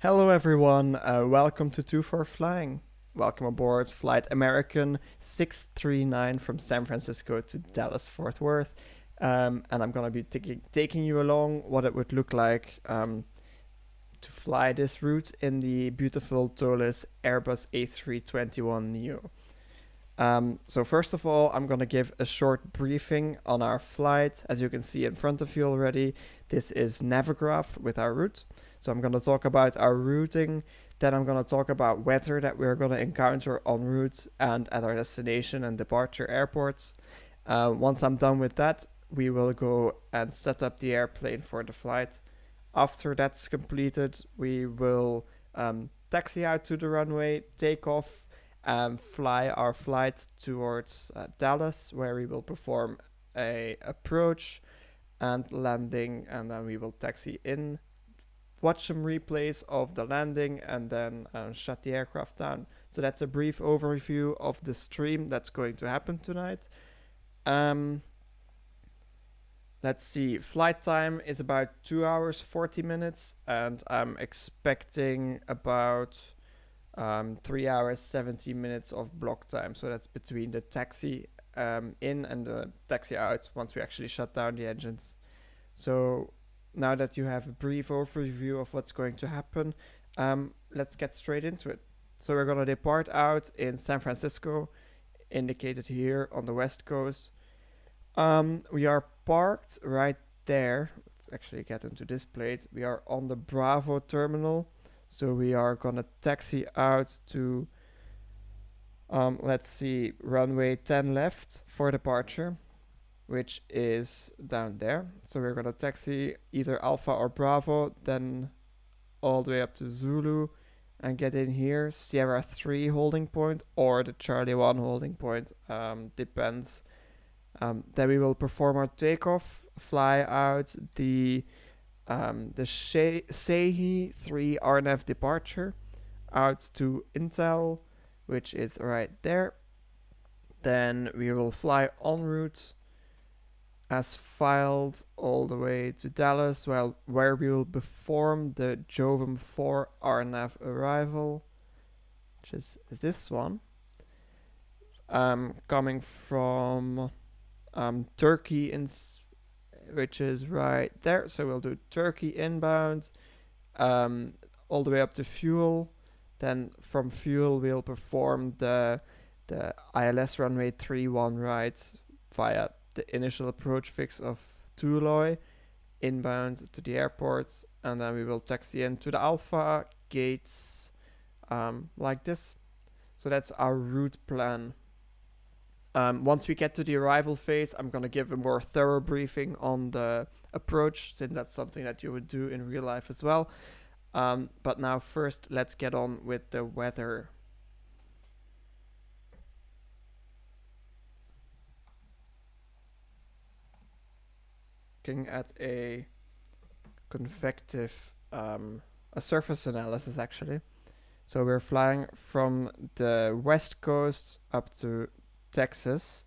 Hello everyone, welcome to 2 for Flying. Welcome aboard Flight American 639 from San Francisco to Dallas Fort Worth. And I'm gonna be taking you along what it would look like to fly this route in the beautiful ToLiss Airbus A321 NEO. So first of all, I'm gonna give a short briefing on our flight. As you can see in front of you already, this is Navigraph with our route. So I'm gonna talk about our routing, then I'm gonna talk about weather that we're gonna encounter en route and at our destination and departure airports. Once I'm done with that, we will go and set up the airplane for the flight. After that's completed, we will taxi out to the runway, take off, fly our flight towards Dallas, where we will perform a approach and landing, and then we will taxi in, watch some replays of the landing, and then shut the aircraft down. So that's a brief overview of the stream that's going to happen tonight. Let's see, flight time is about 2 hours 40 minutes, and I'm expecting about 3 hours 70 minutes of block time. So that's between the taxi in and the taxi out once we actually shut down the engines. So now that you have a brief overview of what's going to happen, let's get straight into it. So we're going to depart out in San Francisco, indicated here on the west coast. We are parked right there. Let's actually get into this plate. We are on the Bravo terminal. So we are gonna taxi out to, let's see, runway 10 left for departure, which is down there. So we're gonna taxi either Alpha or Bravo, then all the way up to Zulu and get in here, Sierra 3 holding point or the Charlie 1 holding point, depends. Then we will perform our takeoff, fly out the Sehi 3 RNF departure out to Intel, which is right there. Then we will fly en route as filed all the way to Dallas, where we will perform the Jovem 4 RNF arrival, which is this one, coming from Turkey, which is right there. So we'll do Turkey inbound, all the way up to fuel. Then from fuel, we'll perform the ILS runway 31 right via the initial approach fix of Tuloy, inbound to the airport, and then we will taxi into the Alpha gates like this. So that's our route plan. Once we get to the arrival phase, I'm going to give a more thorough briefing on the approach, since that's something that you would do in real life as well. But now first, let's get on with the weather. Looking at a convective, a surface analysis actually. So we're flying from the west coast up to Texas,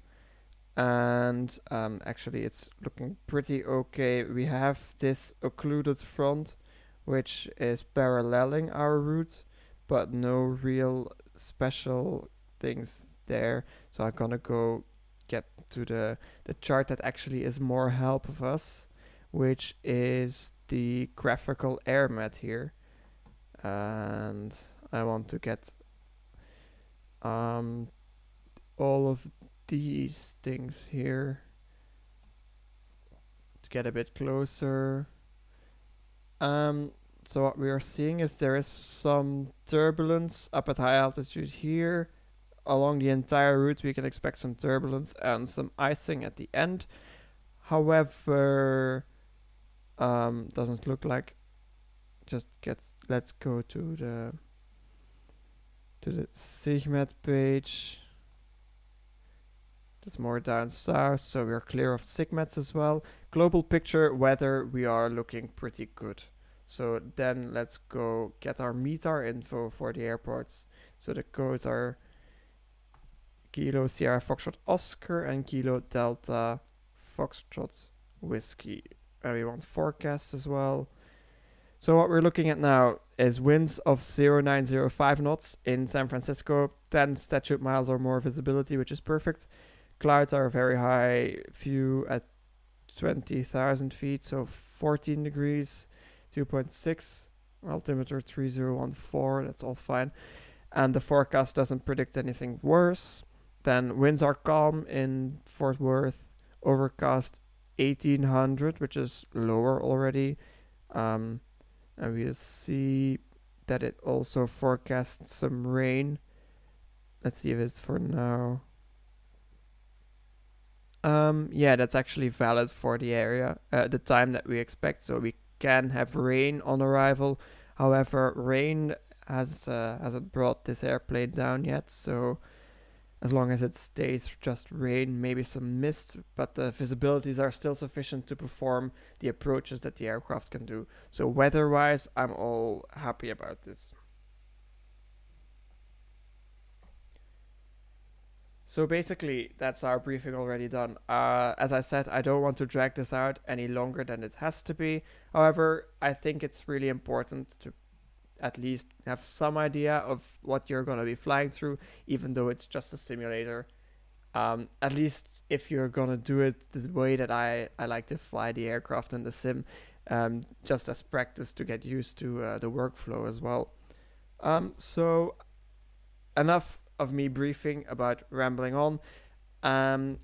and actually it's looking pretty okay. We have this occluded front which is paralleling our route, but no real special things there. So I'm gonna go get to the chart that actually is more help of us, which is the graphical air mat here, and I want to get all of these things here to get a bit closer. So what we are seeing is there is some turbulence up at high altitude here. Along the entire route we can expect some turbulence and some icing at the end. However, doesn't look like. Let's go to the SIGMET page. That's more down south, so we're clear of SIGMETs as well. Global picture weather, we are looking pretty good. So then let's go get our METAR info for the airports. So the codes are Kilo Sierra Foxtrot Oscar and Kilo Delta Foxtrot Whiskey. And we want forecast as well. So what we're looking at now is winds of 0905 knots in San Francisco, 10 statute miles or more visibility, which is perfect. Clouds are very high, few at 20,000 feet, so 14 degrees, 2.6, altimeter 3014, that's all fine. And the forecast doesn't predict anything worse. Then winds are calm in Fort Worth, overcast 1800, which is lower already. And we'll see that it also forecasts some rain. Let's see if it's for now. Yeah, that's actually valid for the area, the time that we expect. So we can have rain on arrival. However, rain hasn't brought this airplane down yet. So as long as it stays just rain, maybe some mist, but the visibilities are still sufficient to perform the approaches that the aircraft can do. So weather-wise, I'm all happy about this. So basically, that's our briefing already done. As I said, I don't want to drag this out any longer than it has to be. However, I think it's really important to at least have some idea of what you're going to be flying through, even though it's just a simulator. At least if you're going to do it the way that I like to fly the aircraft in the sim, just as practice to get used to the workflow as well. So enough of me briefing about rambling on.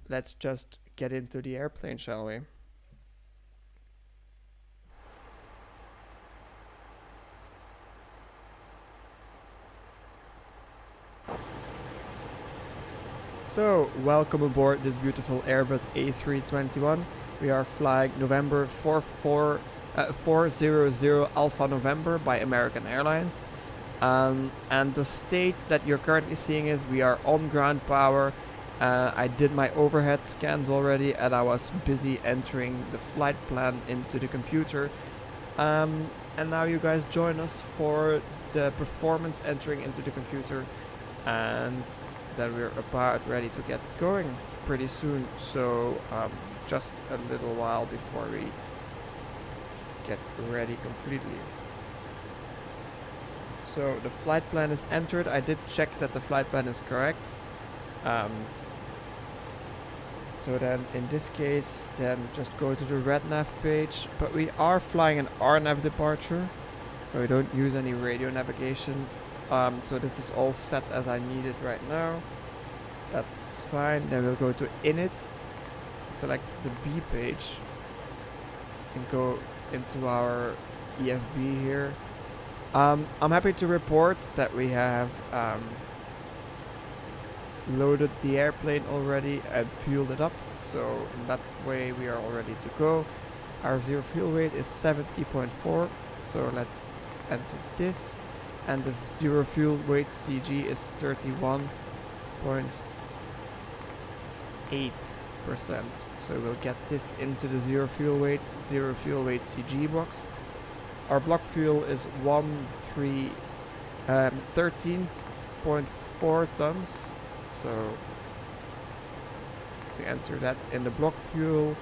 Let's just get into the airplane, shall we? So, welcome aboard this beautiful Airbus A321. We are flying November 400 Alpha November by American Airlines. And the state that you're currently seeing is we are on ground power. I did my overhead scans already and I was busy entering the flight plan into the computer. And now you guys join us for the performance entering into the computer. And then we're about ready to get going pretty soon. So just a little while before we get ready completely. So the flight plan is entered. I did check that the flight plan is correct. So then in this case, then just go to the RedNav page. But we are flying an RNAV departure, so we don't use any radio navigation. So this is all set as I need it right now. That's fine. Then we'll go to init, select the B page, and go into our EFB here. I'm happy to report that we have loaded the airplane already and fueled it up. So in that way we are all ready to go. Our zero fuel weight is 70.4. So let's enter this. And the zero fuel weight CG is 31.8%. So we'll get this into the zero fuel weight CG box. Our block fuel is 13.4 tons. So we enter that in the block fuel,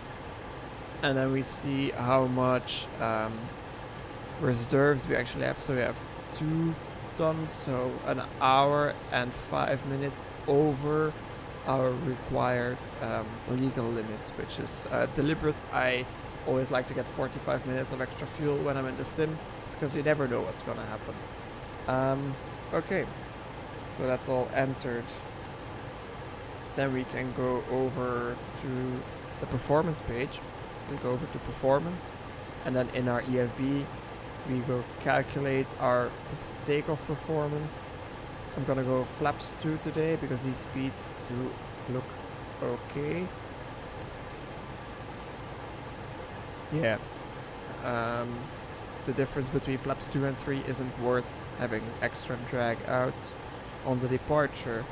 and then we see how much reserves we actually have. So we have 2 tons, so an hour and 5 minutes over our required legal limit, which is deliberate. I always like to get 45 minutes of extra fuel when I'm in the sim, because you never know what's gonna happen. Okay, so that's all entered. Then we can go over to the performance page. We go over to performance, and then in our EFB we go calculate our takeoff performance. I'm gonna go flaps 2 today because these speeds do look okay. Yeah, the difference between flaps 2 and 3 isn't worth having extra drag out on the departure.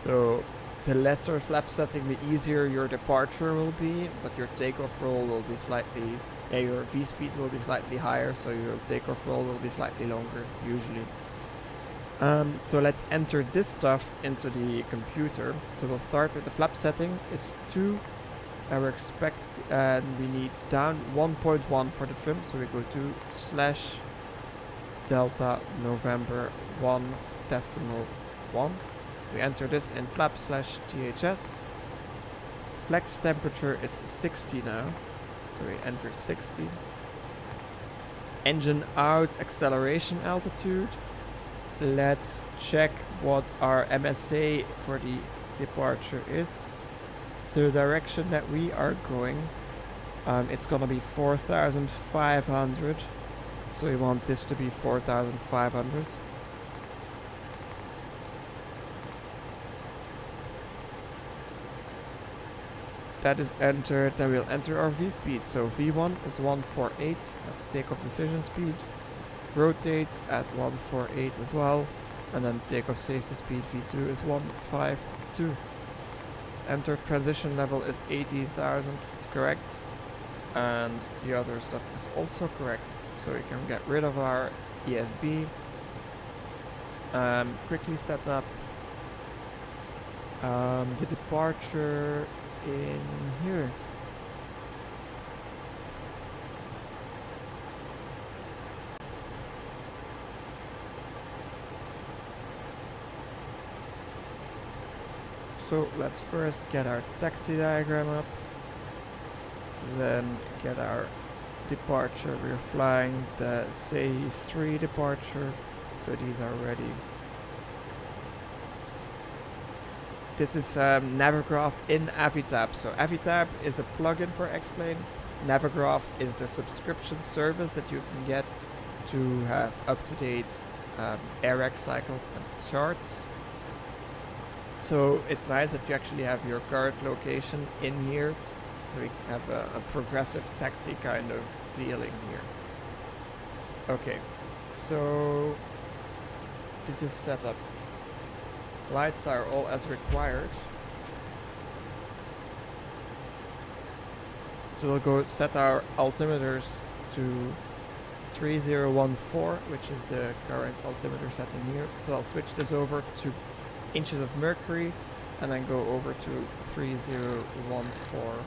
So the lesser flap setting, the easier your departure will be, but your takeoff roll will be slightly, your V speed will be slightly higher, so your takeoff roll will be slightly longer, usually. So let's enter this stuff into the computer. So we'll start with the flap setting is 2. And we need down 1.1 for the trim, so we go to Delta November 1.1. We enter this in flap/THS. Flex temperature is 60 now, so we enter 60. Engine out, acceleration altitude. Let's check what our MSA for the departure is. The direction that we are going, it's gonna be 4,500. So we want this to be 4,500. That is entered, then we'll enter our V-speed. So V1 is 148, that's takeoff decision speed. Rotate at 148 as well. And then takeoff safety speed V2 is 152. Enter transition level is 18,000, it's correct. And the other stuff is also correct. So we can get rid of our EFB. Quickly set up the departure in here. So let's first get our taxi diagram up, then get our departure. We're flying the C3 departure, so these are ready. This is Navigraph in Avitab. So Avitab is a plugin for X-Plane. Navigraph is the subscription service that you can get to have up-to-date AirX cycles and charts. So it's nice that you actually have your current location in here. We have a progressive taxi kind of feeling here. Okay, so this is set up. Lights are all as required. So we'll go set our altimeters to 3014, which is the current altimeter setting here. So I'll switch this over to inches of mercury and then go over to 3014.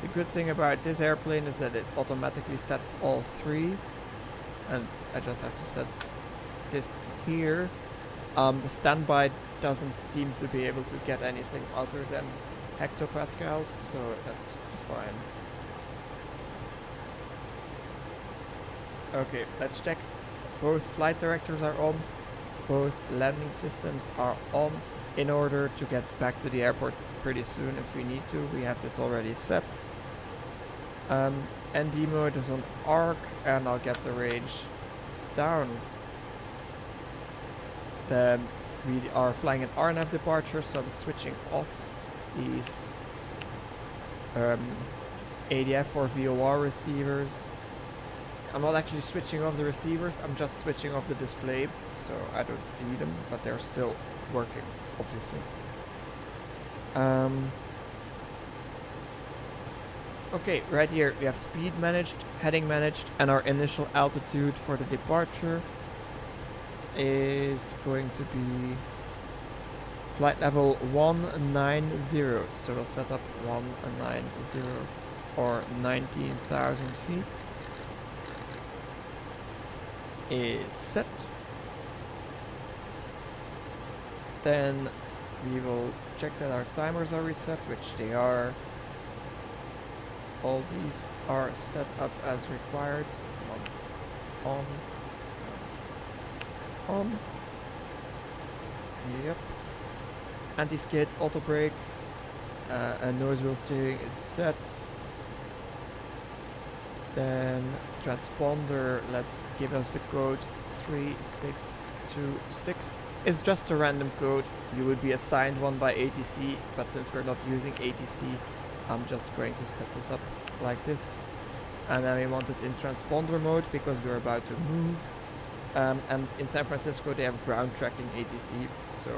The good thing about this airplane is that it automatically sets all three, and I just have to set this here. The standby doesn't seem to be able to get anything other than hectopascals, so that's fine. Okay, let's check. Both flight directors are on, both landing systems are on, in order to get back to the airport pretty soon if we need to. We have this already set. ND mode is on arc, and I'll get the range down. Then we are flying an RNAV departure, so I'm switching off these ADF or VOR receivers. I'm not actually switching off the receivers, I'm just switching off the display, so I don't see them, but they're still working, obviously. Okay, right here we have speed managed, heading managed, and our initial altitude for the departure is going to be flight level 190. So we'll set up 190 or 19,000 feet. Is set. Then we will check that our timers are reset, which they are. All these are set up as required. On. On. Yep. Anti-skid, auto brake, and nose wheel steering is set. Then transponder, let's give us the code 3626. It's just a random code. You would be assigned one by ATC, but since we're not using ATC, I'm just going to set this up like this. And then we want it in transponder mode because we're about to move. And in San Francisco they have ground tracking ATC, so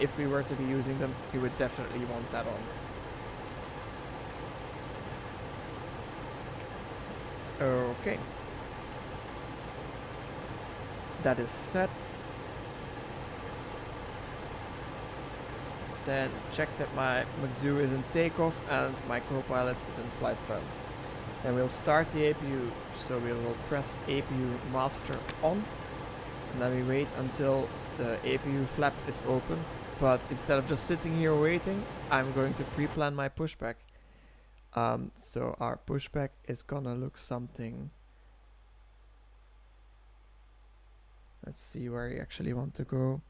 if we were to be using them, we would definitely want that on. Okay. That is set. Then check that my McZoo is in takeoff and my co-pilot is in flight plan. Then we'll start the APU. So we will press APU master on, and then we wait until the APU flap is opened. But instead of just sitting here waiting, I'm going to pre-plan my pushback. So our pushback is gonna look something. Let's see where you actually want to go.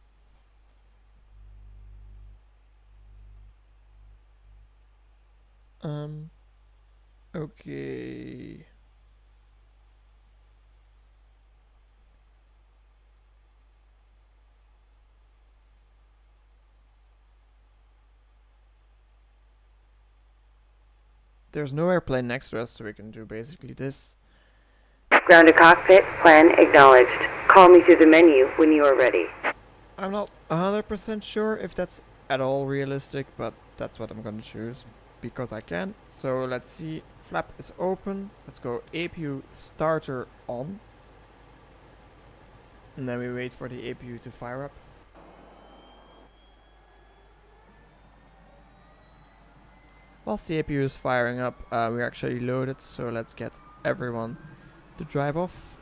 Okay. There's no airplane next to us, so we can do basically this. Ground to cockpit, plan acknowledged. Call me through the menu when you are ready. I'm not 100% sure if that's at all realistic, but that's what I'm gonna choose because I can. So let's see, flap is open. Let's go APU starter on. And then we wait for the APU to fire up. Whilst the APU is firing up, we're actually loaded, so let's get everyone to drive off.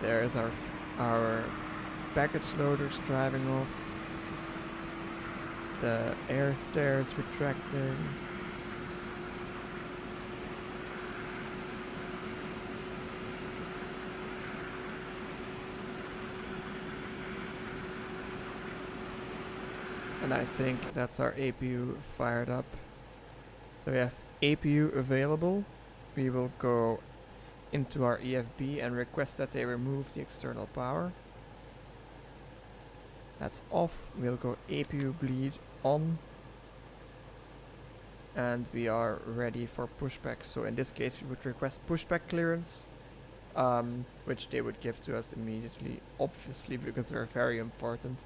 There is our baggage loaders driving off. The air stairs retracting. And I think that's our APU fired up. So we have APU available. We will go into our EFB and request that they remove the external power. That's off. We'll go APU bleed on. And we are ready for pushback. So in this case we would request pushback clearance, which they would give to us immediately, obviously, because they're very important.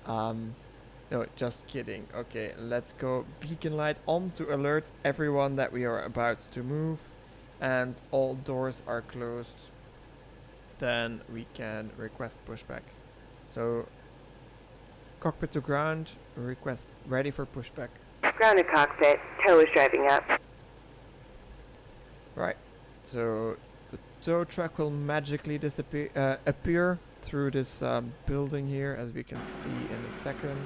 No, just kidding. Okay, let's go beacon light on to alert everyone that we are about to move. And all doors are closed. Then we can request pushback. So cockpit to ground, request ready for pushback. Ground to cockpit, tow is driving up. Right, so the tow truck will magically appear through this building here, as we can see in a second.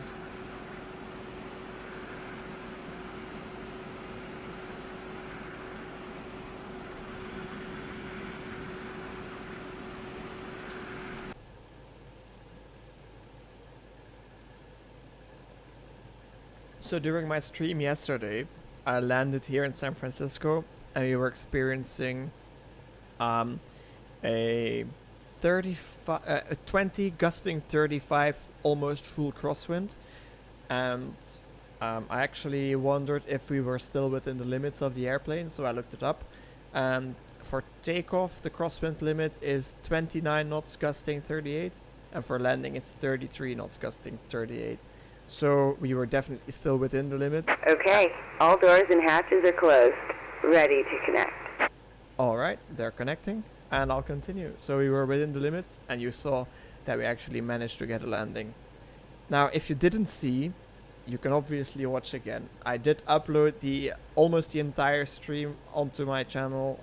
So during my stream yesterday, I landed here in San Francisco and we were experiencing a 20 gusting 35 almost full crosswind, and I actually wondered if we were still within the limits of the airplane, so I looked it up. And for takeoff the crosswind limit is 29 knots gusting 38, and for landing it's 33 knots gusting 38. So we were definitely still within the limits. Okay, all doors and hatches are closed. Ready to connect. Alright, they're connecting, and I'll continue. So we were within the limits, and you saw that we actually managed to get a landing. Now, if you didn't see, you can obviously watch again. I did upload almost the entire stream onto my channel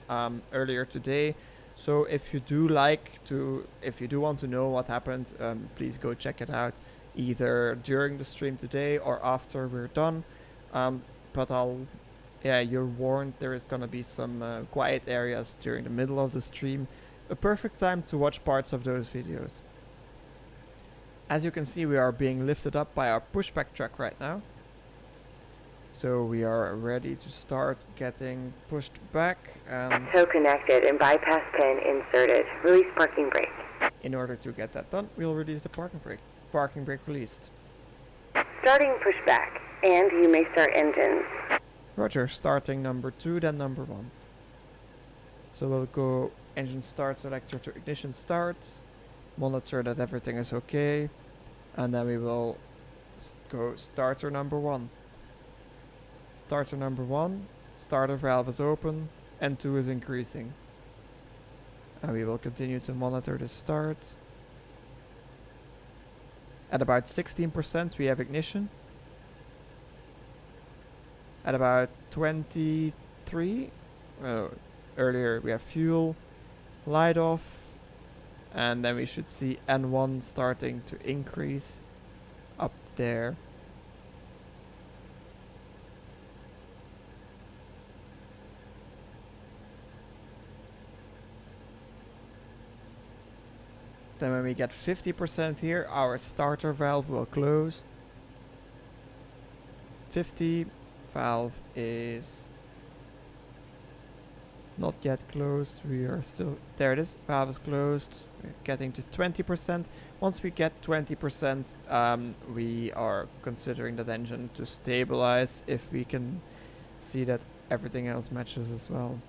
earlier today. So if you do want to know what happened, please go check it out, either during the stream today or after we're done. But you're warned, there is gonna be some quiet areas during the middle of the stream. A perfect time to watch parts of those videos. As you can see, we are being lifted up by our pushback truck right now. So we are ready to start getting pushed back, and Tow connected and bypass pin inserted. Release parking brake. in order to get that done, we'll release the parking brake. Parking brake released. Starting pushback, and you may start engines. Roger, starting number 2, then number 1. So we'll go engine start selector to ignition start. monitor that everything is okay, and then we will go starter number 1. Starter number 1, starter valve is open, N2 is increasing. And we will continue to monitor the start. At about 16% we have ignition. At about 23, earlier we have fuel, light off, and then we should see N1 starting to increase up there. Then when we get 50% here, our starter valve will close. 50, valve is not yet closed. We are still, there it is, valve is closed. We're getting to 20%. Once we get 20%, we are considering that engine to stabilize if we can see that everything else matches as well.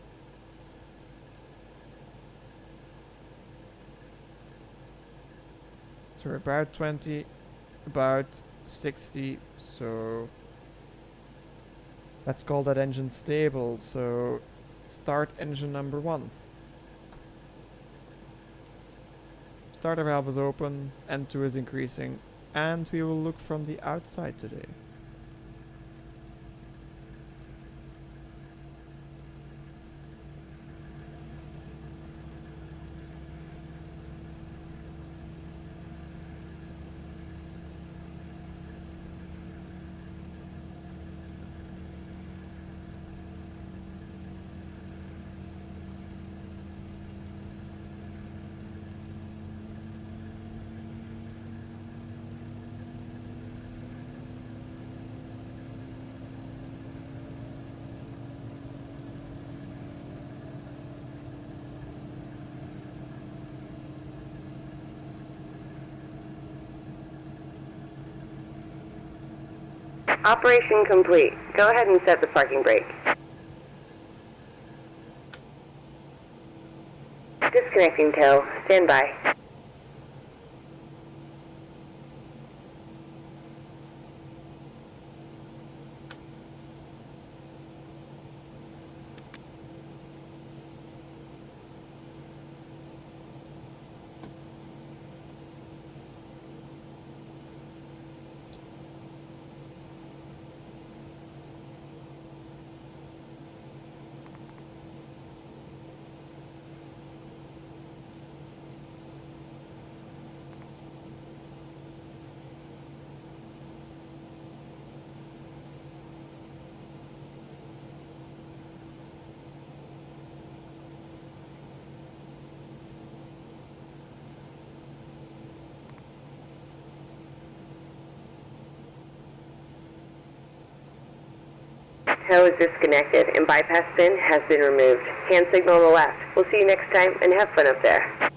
So we're about 20, about 60, so let's call that engine stable. So start engine number 1. Starter valve is open, N2 is increasing, and we will look from the outside today. Operation complete. Go ahead and set the parking brake. Disconnecting tow. Stand by. Tow is disconnected and bypass pin has been removed. Hand signal on the left. We'll see you next time and have fun up there.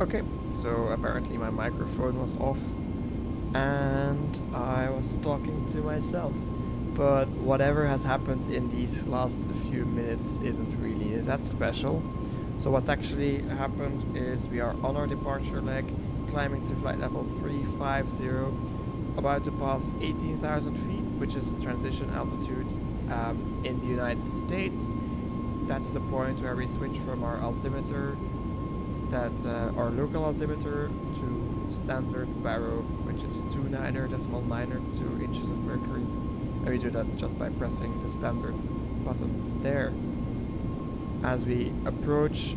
Okay, so apparently my microphone was off and I was talking to myself. But whatever has happened in these last few minutes isn't really that special. So what's actually happened is we are on our departure leg, climbing to flight level 350, about to pass 18,000 feet, which is the transition altitude in the United States. That's the point where we switch from our altimeter, our local altimeter, to standard baro, which is 2 inches of mercury. And we do that just by pressing the standard button there. As we approach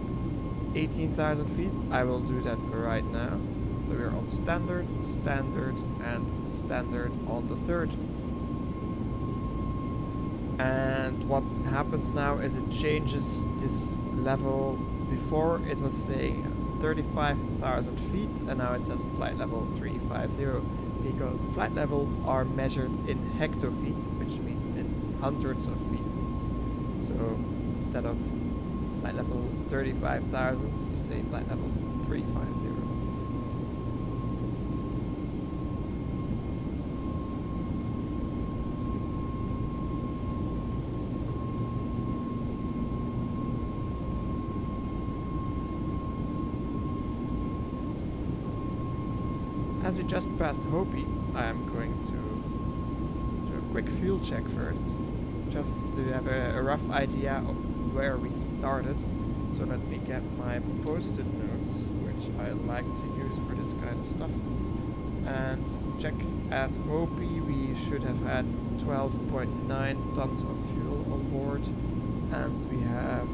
18,000 feet, I will do that right now. So we're on standard, standard, and standard on the third. And what happens now is it changes this level. Before it was saying 35,000 feet, and now it says flight level 350, because flight levels are measured in hectofeet, which means in hundreds of feet. So instead of flight level 35,000, you say flight level 350. As we just passed Hopi, I am going to do a quick fuel check first, just to have a rough idea of where we started. So let me get my post-it notes, which I like to use for this kind of stuff. And check at Hopi, we should have had 12.9 tons of fuel on board, and we have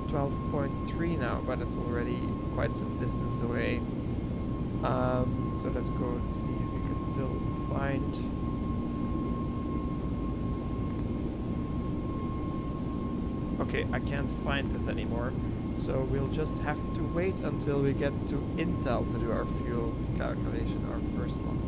12.3 now, but it's already quite some distance away. So let's go and see if we can still find. Okay, I can't find this anymore, so we'll just have to wait until we get to Intel to do our fuel calculation, our first one.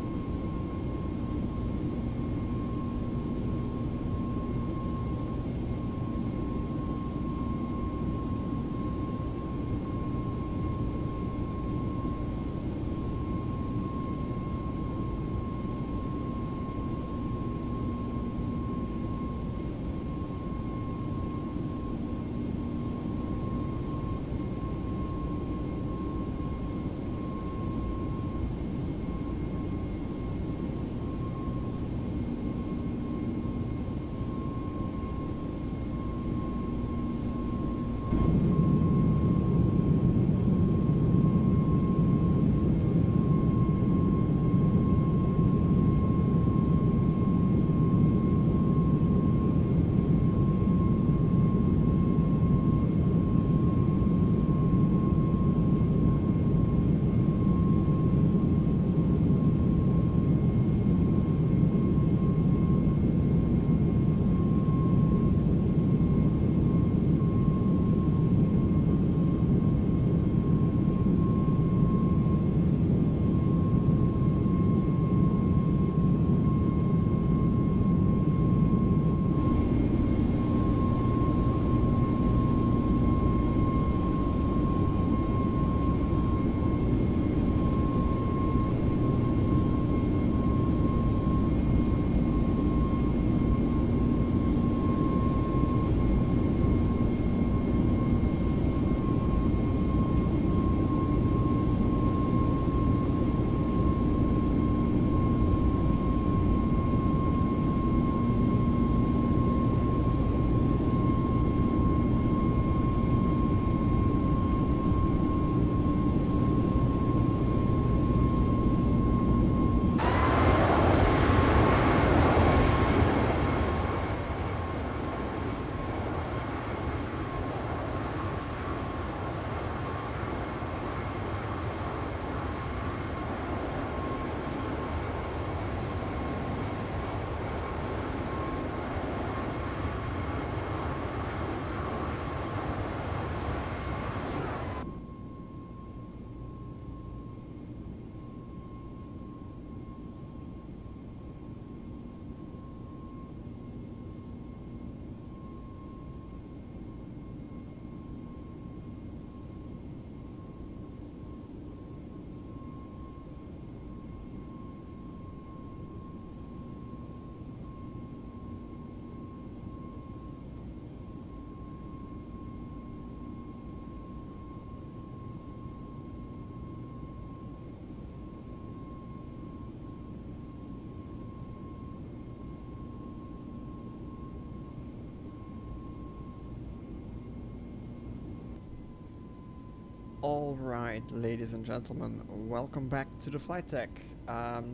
Alright, ladies and gentlemen, welcome back to the Flight Tech. Let's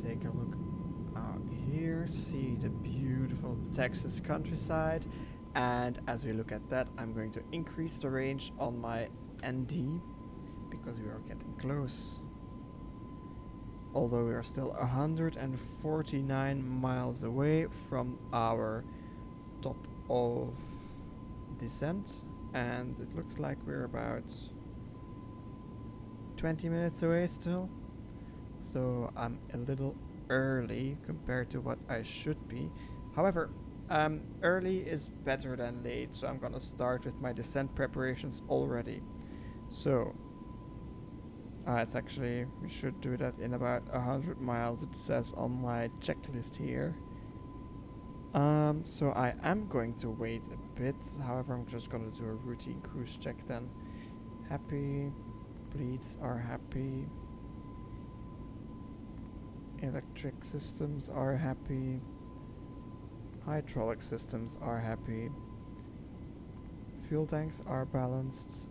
take a look out here, see the beautiful Texas countryside, and as we look at that, I'm going to increase the range on my ND because we are getting close. Although we are still 149 miles away from our top of descent, and it looks like we're about 20 minutes away still. So I'm a little early compared to what I should be. However, early is better than late, so I'm gonna start with my descent preparations already. So it's actually, we should do that in about 100 miles, it says on my checklist here. So I am going to wait a bit, however I'm just gonna do a routine cruise check then. Happy, bleeds are happy, electric systems are happy, hydraulic systems are happy, fuel tanks are balanced,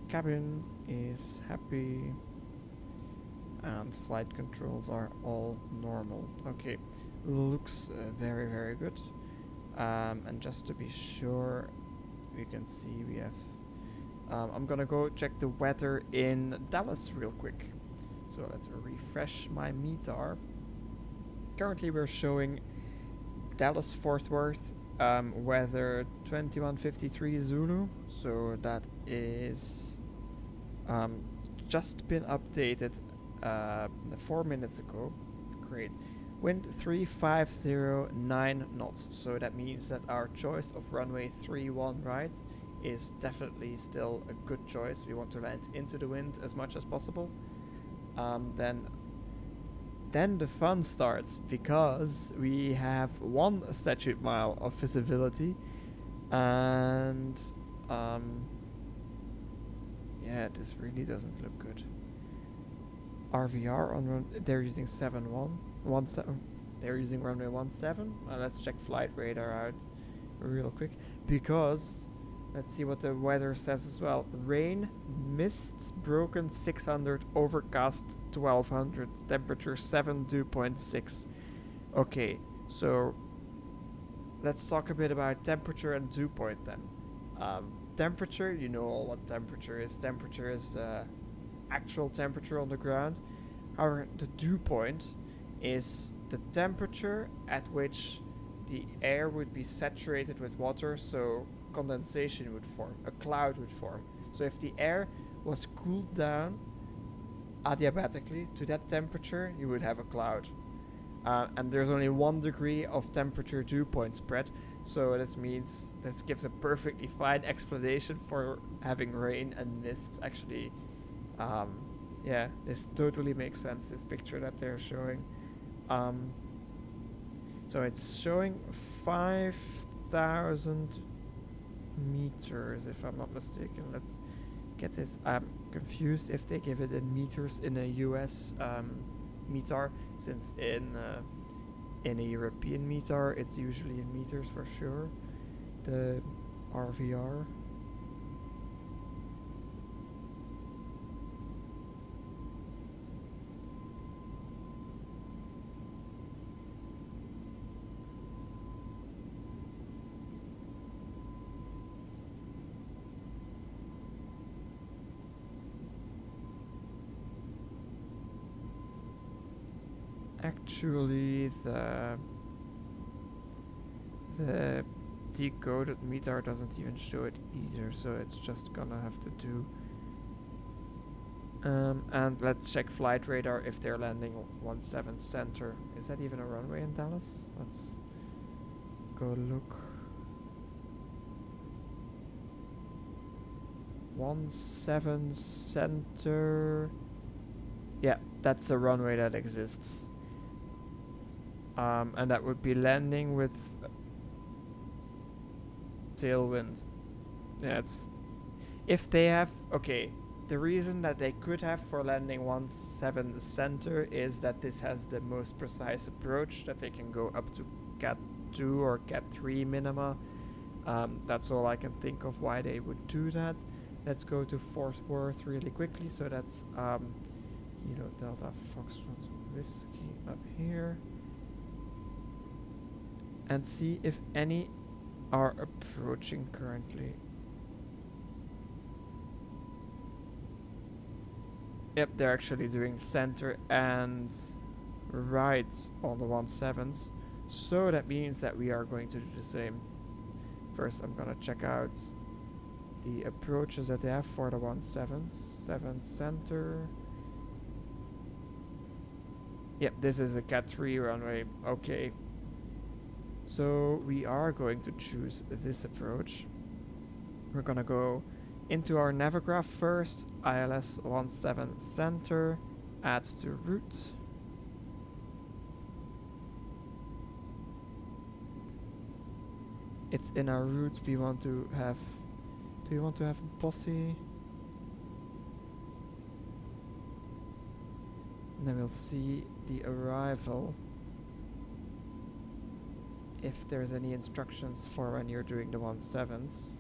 cabin is happy, and flight controls are all normal. Okay, looks very good. And just to be sure, we can see we have I'm gonna go check the weather in Dallas real quick. So let's refresh my METAR. Currently we're showing Dallas Fort Worth weather 2153 Zulu, so that is just been updated 4 minutes ago. Great. Wind 3509 knots, so that means that our choice of runway 31 right is definitely still a good choice. We want to land into the wind as much as possible. Then the fun starts, because we have 1 statute mile of visibility, and yeah, this really doesn't look good. RVR on run, they're using 7-1-1-7. They're using runway 17. Let's check flight radar out real quick, because let's see what the weather says as well. Rain, mist, broken 600, overcast 1200, temperature 7, dew point 6. Okay, so let's talk a bit about temperature and dew point then. Temperature, you know all what temperature is. Temperature is actual temperature on the ground. However, the dew point is the temperature at which the air would be saturated with water, so condensation would form, a cloud would form. So if the air was cooled down adiabatically to that temperature, you would have a cloud. And there's only 1 degree of temperature dew point spread, so this means this gives a perfectly fine explanation for having rain and mist. Actually, yeah, this totally makes sense, this picture that they're showing. So it's showing 5,000 meters, if I'm not mistaken. Let's get this. I'm confused if they give it in meters in a US METAR, since in a European METAR it's usually in meters for sure. The RVR. Actually, the decoded METAR doesn't even show it either, so it's just gonna have to do. And let's check flight radar if they're landing 17 center. Is that even a runway in Dallas? Let's go look. 17 center. Yeah, that's a runway that exists. And that would be landing with tailwind. Yeah, it's if they have, okay, the reason that they could have for landing 17 center is that this has the most precise approach, that they can go up to Cat 2 or Cat 3 minima That's all I can think of why they would do that. Let's go to Fort Worth really quickly. So that's Kilo Delta Foxtrot Whiskey up here. And see if any are approaching currently. Yep, they're actually doing center and right on the 17s. So that means that we are going to do the same. First, I'm gonna check out the approaches that they have for the 17s. 7 center. Yep, this is a Cat 3 runway. Okay. So we are going to choose this approach. We're gonna go into our Navigraph first, ILS 17 center, add to route. It's in our route. We want to have, do we want to have Bossy? And then we'll see the arrival. If there's any instructions for when you're doing the 17s.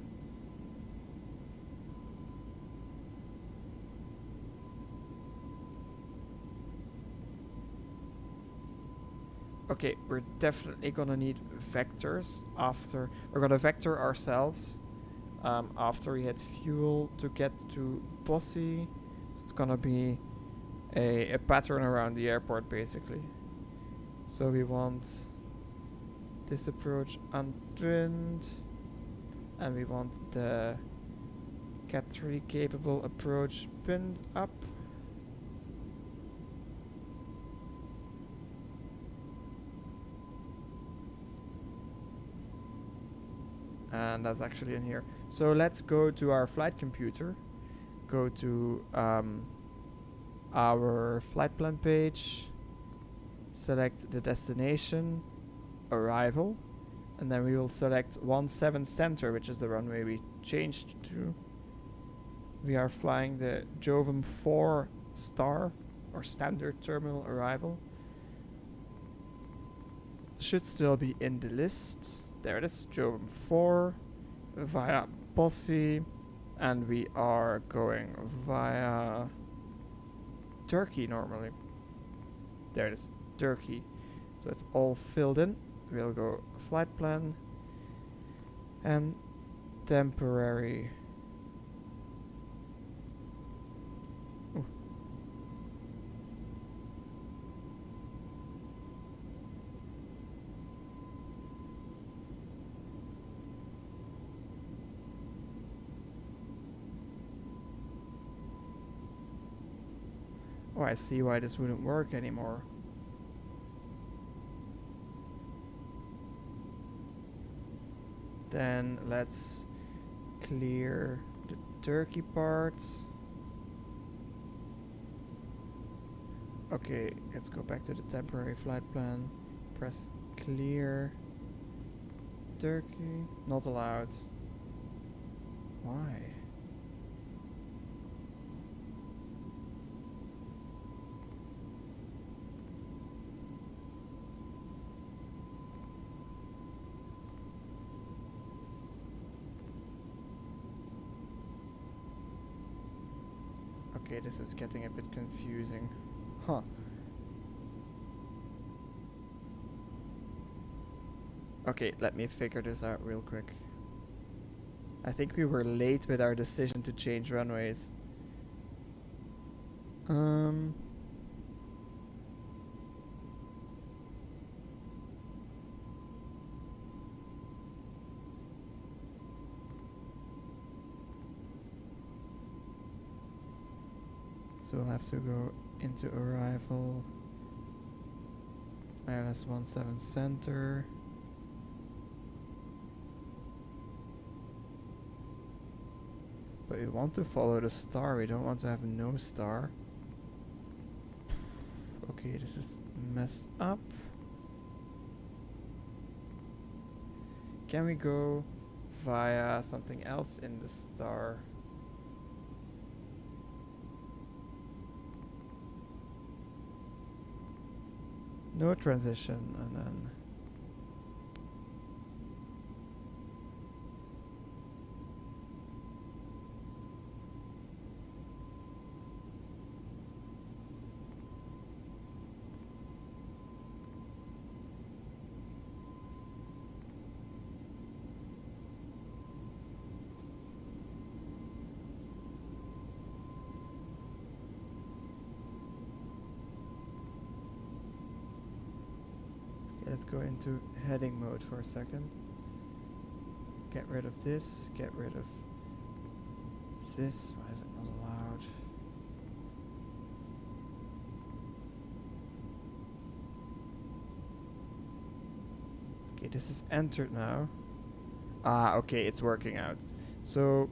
Okay, we're definitely gonna need vectors after. We're gonna vector ourselves after we hit fuel to get to Bossy. So it's gonna be a pattern around the airport basically. So we want this approach unpinned, and we want the Cat 3 capable approach pinned up. And that's actually in here. So let's go to our flight computer, go to our flight plan page, select the destination, arrival, and then we will select 17 center, which is the runway we changed to. We are flying the Jovem 4 star or standard terminal arrival. Should still be in the list. There it is, Jovem 4 via Bossy, and we are going via Turkey normally. There it is, Turkey. So it's all filled in. We'll go flight plan and temporary. Ooh. Oh, I see why this wouldn't work anymore. Then let's clear the Turkey part. Okay, let's go back to the temporary flight plan. Press clear. Turkey, not allowed. Why? Okay, this is getting a bit confusing. Huh. Okay, let me figure this out real quick. I think we were late with our decision to change runways. So we'll have to go into arrival, ILS 17 center. But we want to follow the star, we don't want to have no star. Okay, this is messed up. Can we go via something else in the star? No transition, and then let's go into heading mode for a second. Get rid of this, get rid of this. Why is it not allowed? Okay, this is entered now. Ah, okay, it's working out. So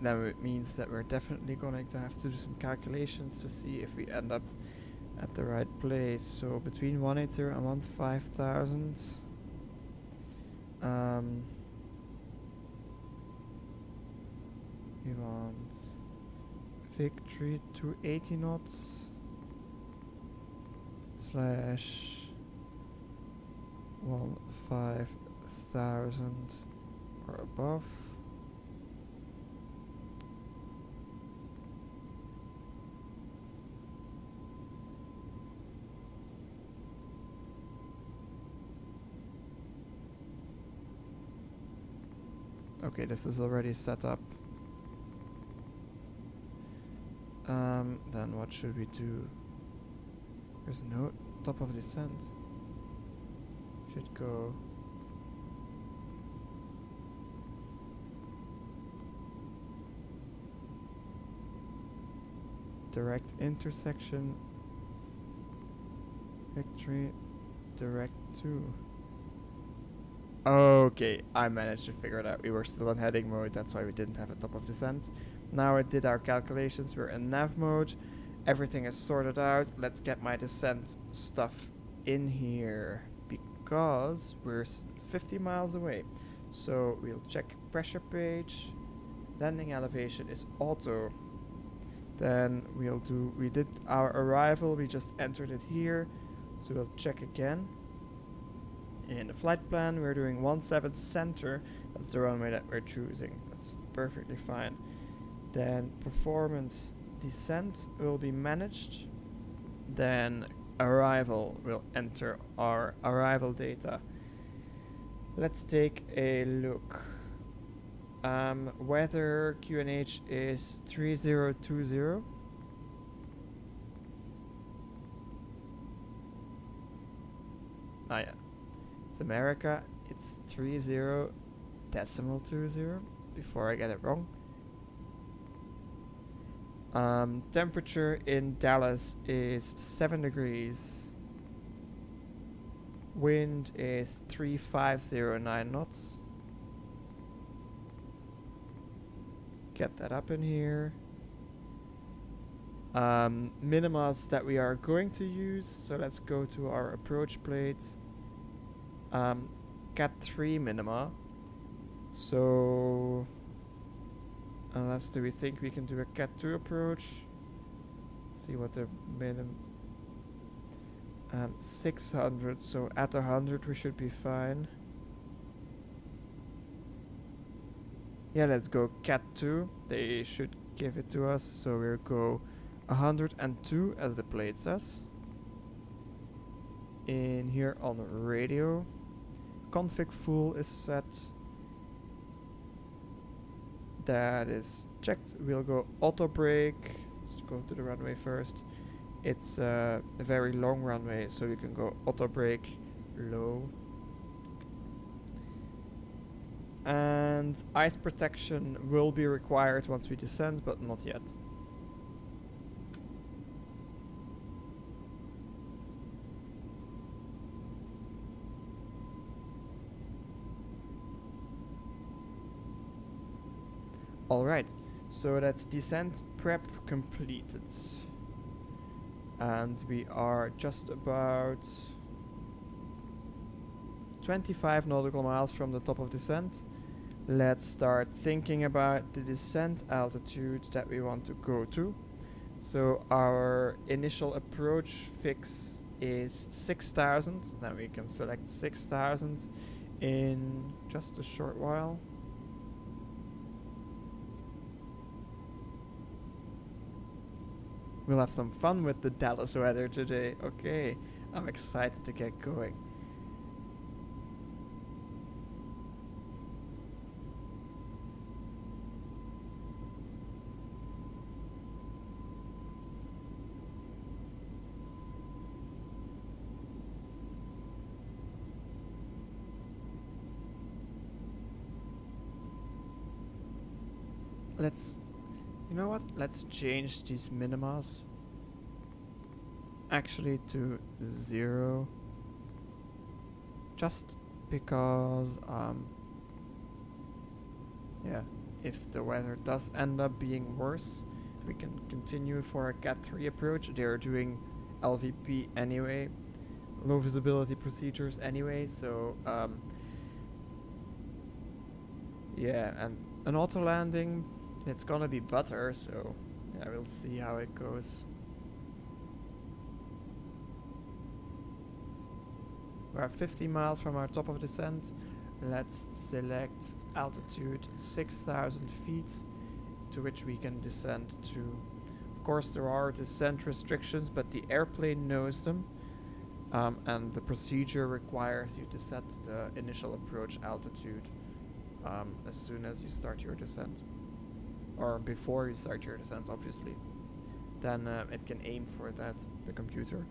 then it means that we're definitely going to have to do some calculations to see if we end up at the right place. So between 180 and 15,000. We want victory 280 knots slash 15,000 or above. Okay, this is already set up. Then what should we do? There's no top of descent. Should go direct intersection, victory, direct 2. Okay, I managed to figure it out. We were still in heading mode, that's why we didn't have a top of descent. Now I did our calculations, we're in nav mode. Everything is sorted out. Let's get my descent stuff in here, because we're 50 miles away. So we'll check pressure page. Landing elevation is auto. Then we did our arrival, we just entered it here. So we'll check again. In the flight plan, we're doing 17 center. That's the runway that we're choosing. That's perfectly fine. Then performance descent will be managed. Then arrival will enter our arrival data. Let's take a look. Weather QNH is 3020. Ah yeah. America, it's 30.20 before I get it wrong. Temperature in Dallas is 7 degrees. Wind is 3509 knots. Get that up in here. Minimas that we are going to use. So let's go to our approach plate. Cat 3 minima. So unless do we think we can do a Cat 2 approach? See what the minimum 600, so at 100 we should be fine. Yeah, let's go Cat 2. They should give it to us, so we'll go 102 as the plate says. In here on radio. Config full is set. That is checked. We'll go auto brake. Let's go to the runway first. It's a very long runway, so you can go auto brake low. And ice protection will be required once we descend, but not yet. Alright, so that's descent prep completed. And we are just about 25 nautical miles from the top of descent. Let's start thinking about the descent altitude that we want to go to. So our initial approach fix is 6,000. Then we can select 6,000 in just a short while. We'll have some fun with the Dallas weather today. Okay, I'm excited to get going. You know what? Let's change these minimas actually to 0. Just because, yeah, if the weather does end up being worse, we can continue for a Cat 3 approach. They're doing LVP anyway, low visibility procedures anyway, so, yeah, and an auto landing, it's gonna be butter, so yeah, we'll see how it goes. We're 50 miles from our top of descent. Let's select altitude 6,000 feet to which we can descend to. Of course, there are descent restrictions, but the airplane knows them, and the procedure requires you to set the initial approach altitude as soon as you start your descent. Or before you start your descent, obviously. Then it can aim for that, the computer.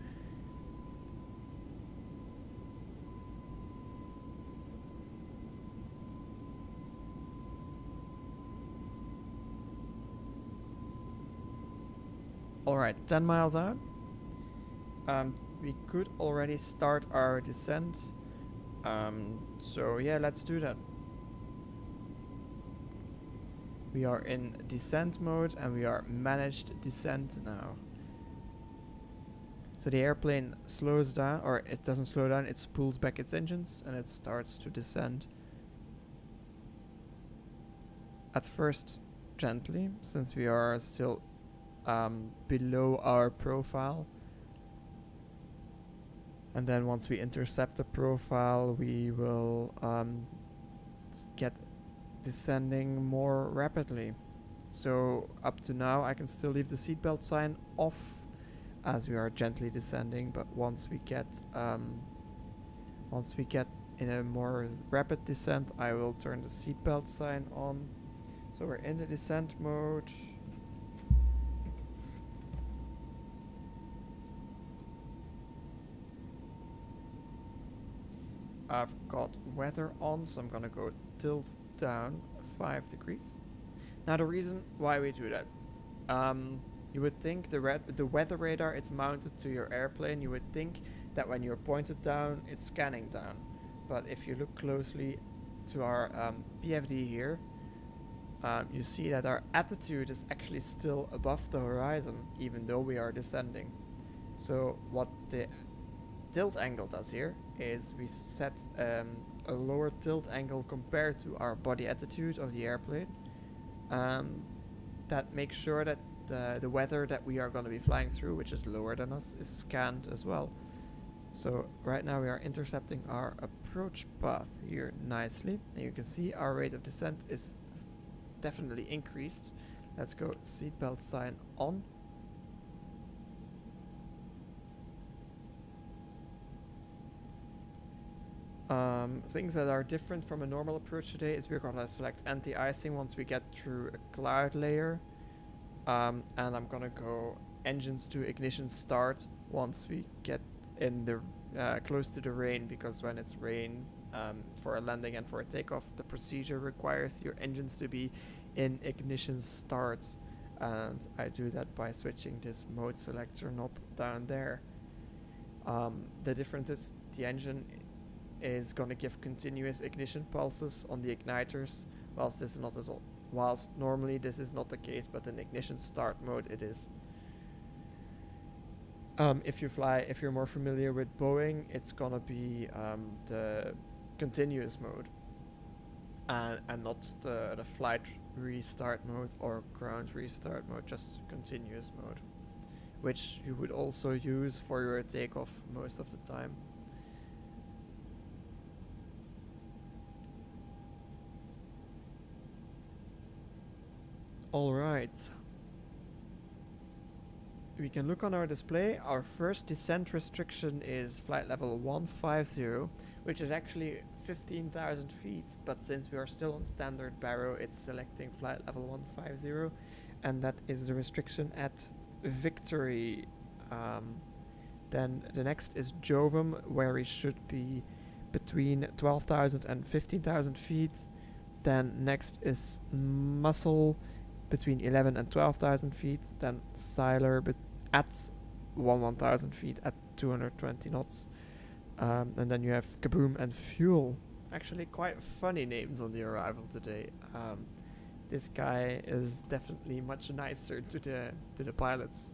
Alright, 10 miles out. We could already start our descent. So yeah, let's do that. We are in descent mode and we are managed descent now. So the airplane slows down, or it doesn't slow down, it spools back its engines and it starts to descend. At first gently, since we are still below our profile. And then once we intercept the profile, we will get descending more rapidly. So up to now I can still leave the seatbelt sign off as we are gently descending, but once we get in a more rapid descent, I will turn the seatbelt sign on. So we're in the descent mode. I've got weather on, so I'm gonna go tilt down 5 degrees. Now the reason why we do that, you would think the weather radar, it's mounted to your airplane. You would think that when you're pointed down, it's scanning down. But if you look closely to our PFD here, you see that our attitude is actually still above the horizon, even though we are descending. So what the tilt angle does here is we set a lower tilt angle compared to our body attitude of the airplane. That makes sure that the weather that we are going to be flying through, which is lower than us, is scanned as well. So right now we are intercepting our approach path here nicely, and you can see our rate of descent is definitely increased. Let's go seatbelt sign on. Things that are different from a normal approach today is we're gonna select anti-icing once we get through a cloud layer. And I'm gonna go engines to ignition start once we get in the close to the rain, because when it's rain, for a landing and for a takeoff, the procedure requires your engines to be in ignition start. And I do that by switching this mode selector knob down there. The difference is the engine is going to give continuous ignition pulses on the igniters, whilst this is not at all. Whilst normally this is not the case, but in ignition start mode it is. If you're more familiar with Boeing, it's gonna be the continuous mode, and not the flight restart mode or ground restart mode, just continuous mode, which you would also use for your takeoff most of the time. All right. we can look on our display. Our first descent restriction is flight level 150, which is actually 15,000 feet, but since we are still on standard barrow, it's selecting flight level 150, and that is the restriction at Victory. Then the next is Jovum, where we should be between 12,000 and 15,000 feet. Then next is Muscle, between 11 and 12,000 feet. Then Siler at 1,000 feet at 220 knots. And then you have Kaboom and Fuel. Actually quite funny names on the arrival today. This guy is definitely much nicer to the pilots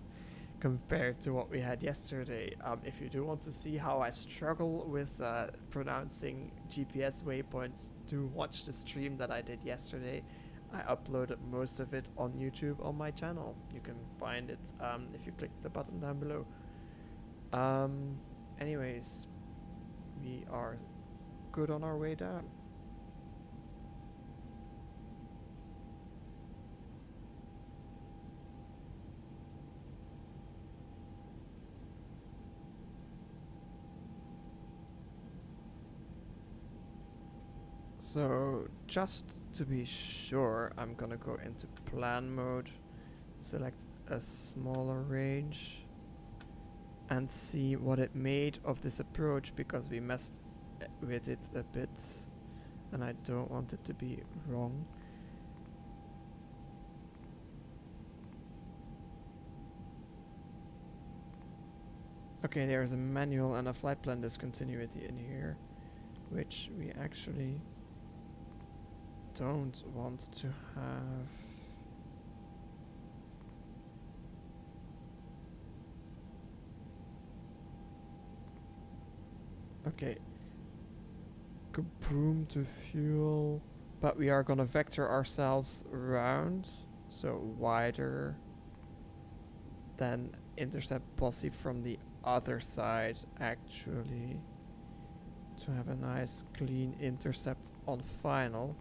compared to what we had yesterday. If you do want to see how I struggle with pronouncing GPS waypoints, do watch the stream that I did yesterday. I uploaded most of it on YouTube on my channel. You can find it if you click the button down below. Anyways, we are good on our way down. So just to be sure, I'm gonna go into plan mode, select a smaller range, and see what it made of this approach, because we messed with it a bit and I don't want it to be wrong. Okay, there's a manual and a flight plan discontinuity in here, which we actually don't want to have. Okay, Kaboom to fuel, but we are gonna vector ourselves around, so wider, then intercept posse from the other side actually, to have a nice clean intercept on final.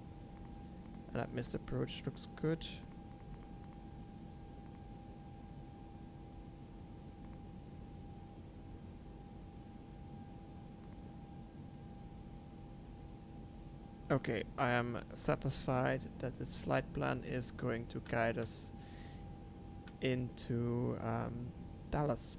And that missed approach looks good. Okay, I am satisfied that this flight plan is going to guide us into Dallas.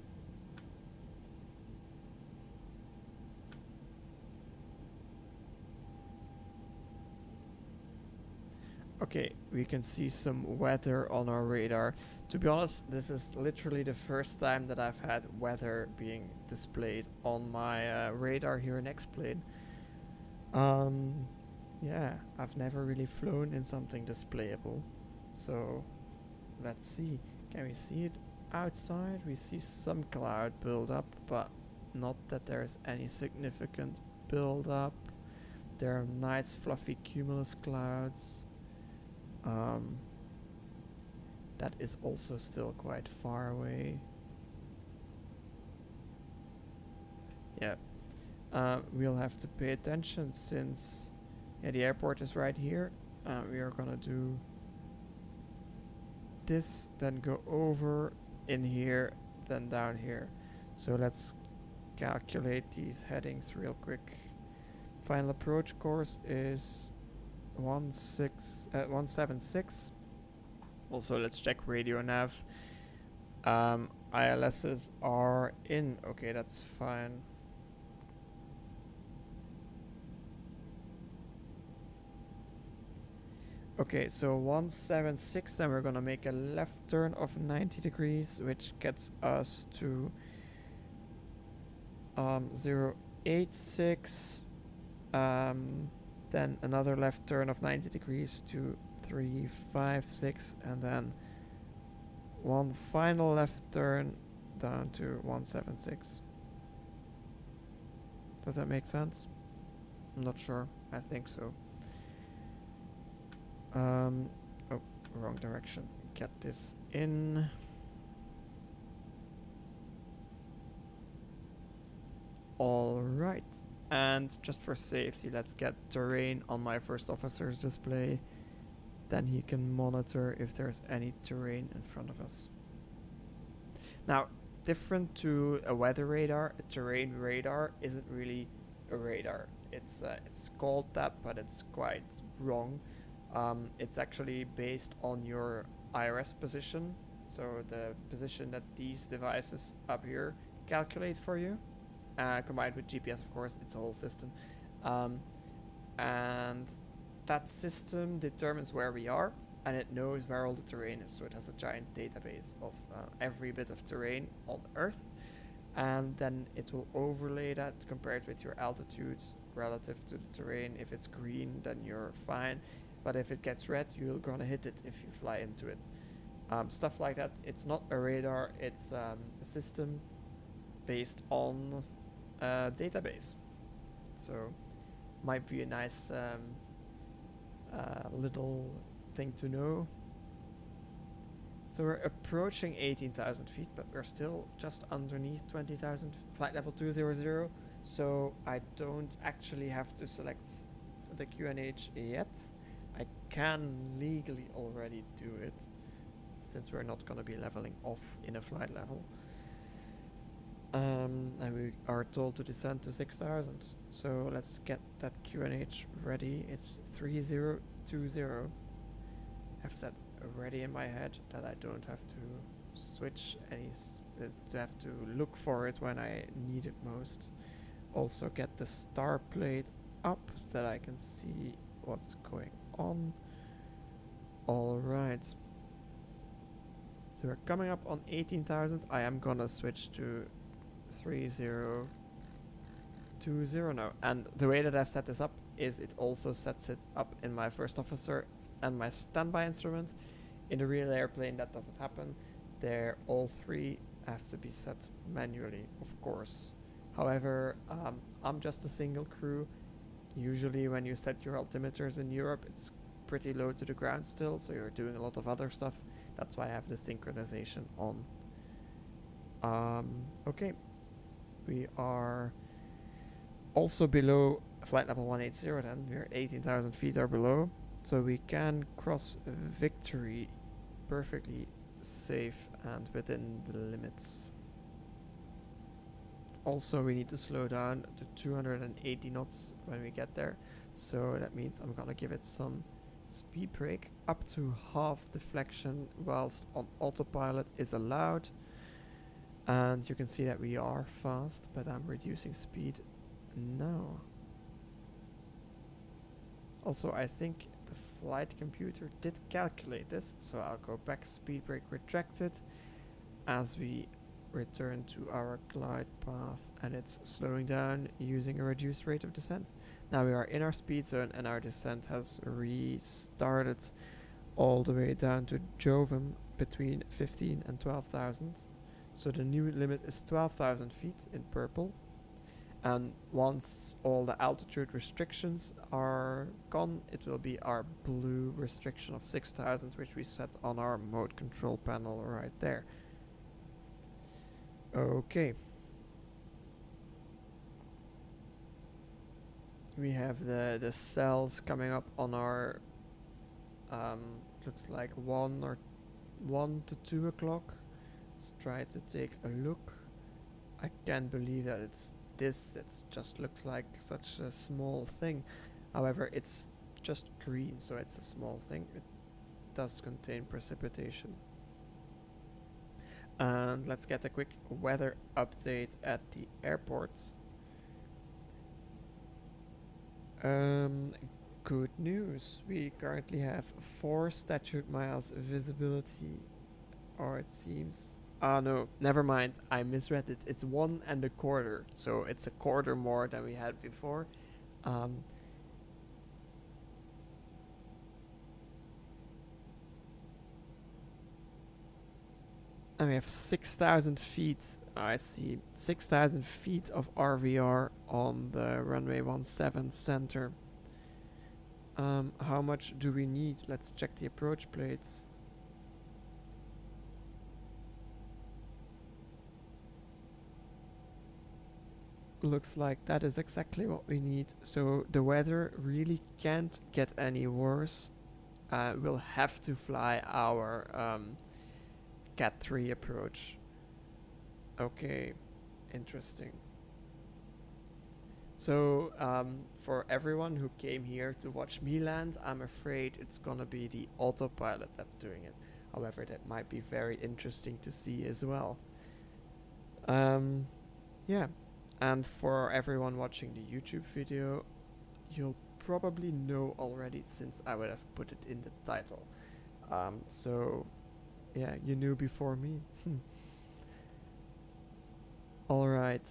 Okay, we can see some weather on our radar. To be honest, this is literally the first time that I've had weather being displayed on my radar here in X-Plane. Yeah, I've never really flown in something displayable. So, let's see. Can we see it outside? We see some cloud build up, but not that there's any significant build up. There are nice fluffy cumulus clouds. That is also still quite far away. Yeah, we'll have to pay attention since the airport is right here. We are gonna do this, then go over in here, then down here. So let's calculate these headings real quick. Final approach course is 176. Also, let's check radio nav. ILSs are in. Okay, that's fine. Okay, so 176, then we're gonna make a left turn of 90 degrees, which gets us to 086. Then another left turn of 90 degrees to 356, and then one final left turn down to 176. Does that make sense? I'm not sure. I think so. Oh, wrong direction. Get this in. All right. And just for safety, let's get terrain on my first officer's display. Then he can monitor if there's any terrain in front of us. Now, different to a weather radar, a terrain radar isn't really a radar. It's called that, but it's quite wrong. It's actually based on your IRS position, so the position that these devices up here calculate for you, combined with GPS, of course. It's a whole system, um, and that system determines where we are, and it knows where all the terrain is. So it has a giant database of every bit of terrain on Earth, and then it will overlay that compared with your altitude relative to the terrain. If it's green, then you're fine, but if it gets red, you're gonna hit it if you fly into it. Stuff like that. It's not a radar, it's a system based on a database. So might be a nice little thing to know. So we're approaching 18,000 feet, but we're still just underneath 20,000, flight level 200. So I don't actually have to select the QNH yet. I can legally already do it, since we're not going to be leveling off in a flight level. And we are told to descend to 6,000. So let's get that QNH ready. It's 3020. Have that ready in my head, that I don't have to switch any, to have to look for it when I need it most. Also get the star plate up, that I can see what's going on. Alright. So we're coming up on 18,000. I am gonna switch to 3020 now. And the way that I've set this up is it also sets it up in my first officer and my standby instrument. In a real airplane that doesn't happen. They're all three have to be set manually, of course. However, I'm just a single crew. Usually when you set your altimeters in Europe, it's pretty low to the ground still, so you're doing a lot of other stuff. That's why I have the synchronization on. Okay. We are also below flight level 180 then. We're 18,000 feet or below. So we can cross Victory perfectly safe and within the limits. Also, we need to slow down to 280 knots when we get there. So that means I'm gonna give it some speed brake up to half deflection whilst on autopilot is allowed. And you can see that we are fast, but I'm reducing speed now. Also, I think the flight computer did calculate this, so I'll go back, speed brake retracted, as we return to our glide path, and it's slowing down using a reduced rate of descent. Now we are in our speed zone and our descent has restarted all the way down to Jovem between 15 and 12,000. So the new limit is 12,000 feet in purple. And once all the altitude restrictions are gone, it will be our blue restriction of 6,000, which we set on our mode control panel right there. Okay. We have the cells coming up on our, looks like 1 to 2 o'clock. Let's try to take a look. I can't believe that it's this. It just looks like such a small thing. However, it's just green, so it's a small thing. It does contain precipitation. And let's get a quick weather update at the airport. Good news. We currently have 4 statute miles visibility, or it seems. Ah, no, never mind. I misread it. It's 1 1/4, so it's a quarter more than we had before. And we have 6,000 feet. I see 6,000 feet of RVR on the runway 17 center. How much do we need? Let's check the approach plates. Looks like that is exactly what we need. So the weather really can't get any worse. We'll have to fly our Cat 3 approach. Okay, interesting. So, for everyone who came here to watch me land, I'm afraid it's gonna be the autopilot that's doing it. However, that might be very interesting to see as well. Um, yeah. And for everyone watching the YouTube video, you'll probably know already since I would have put it in the title. So, yeah, you knew before me. Alright,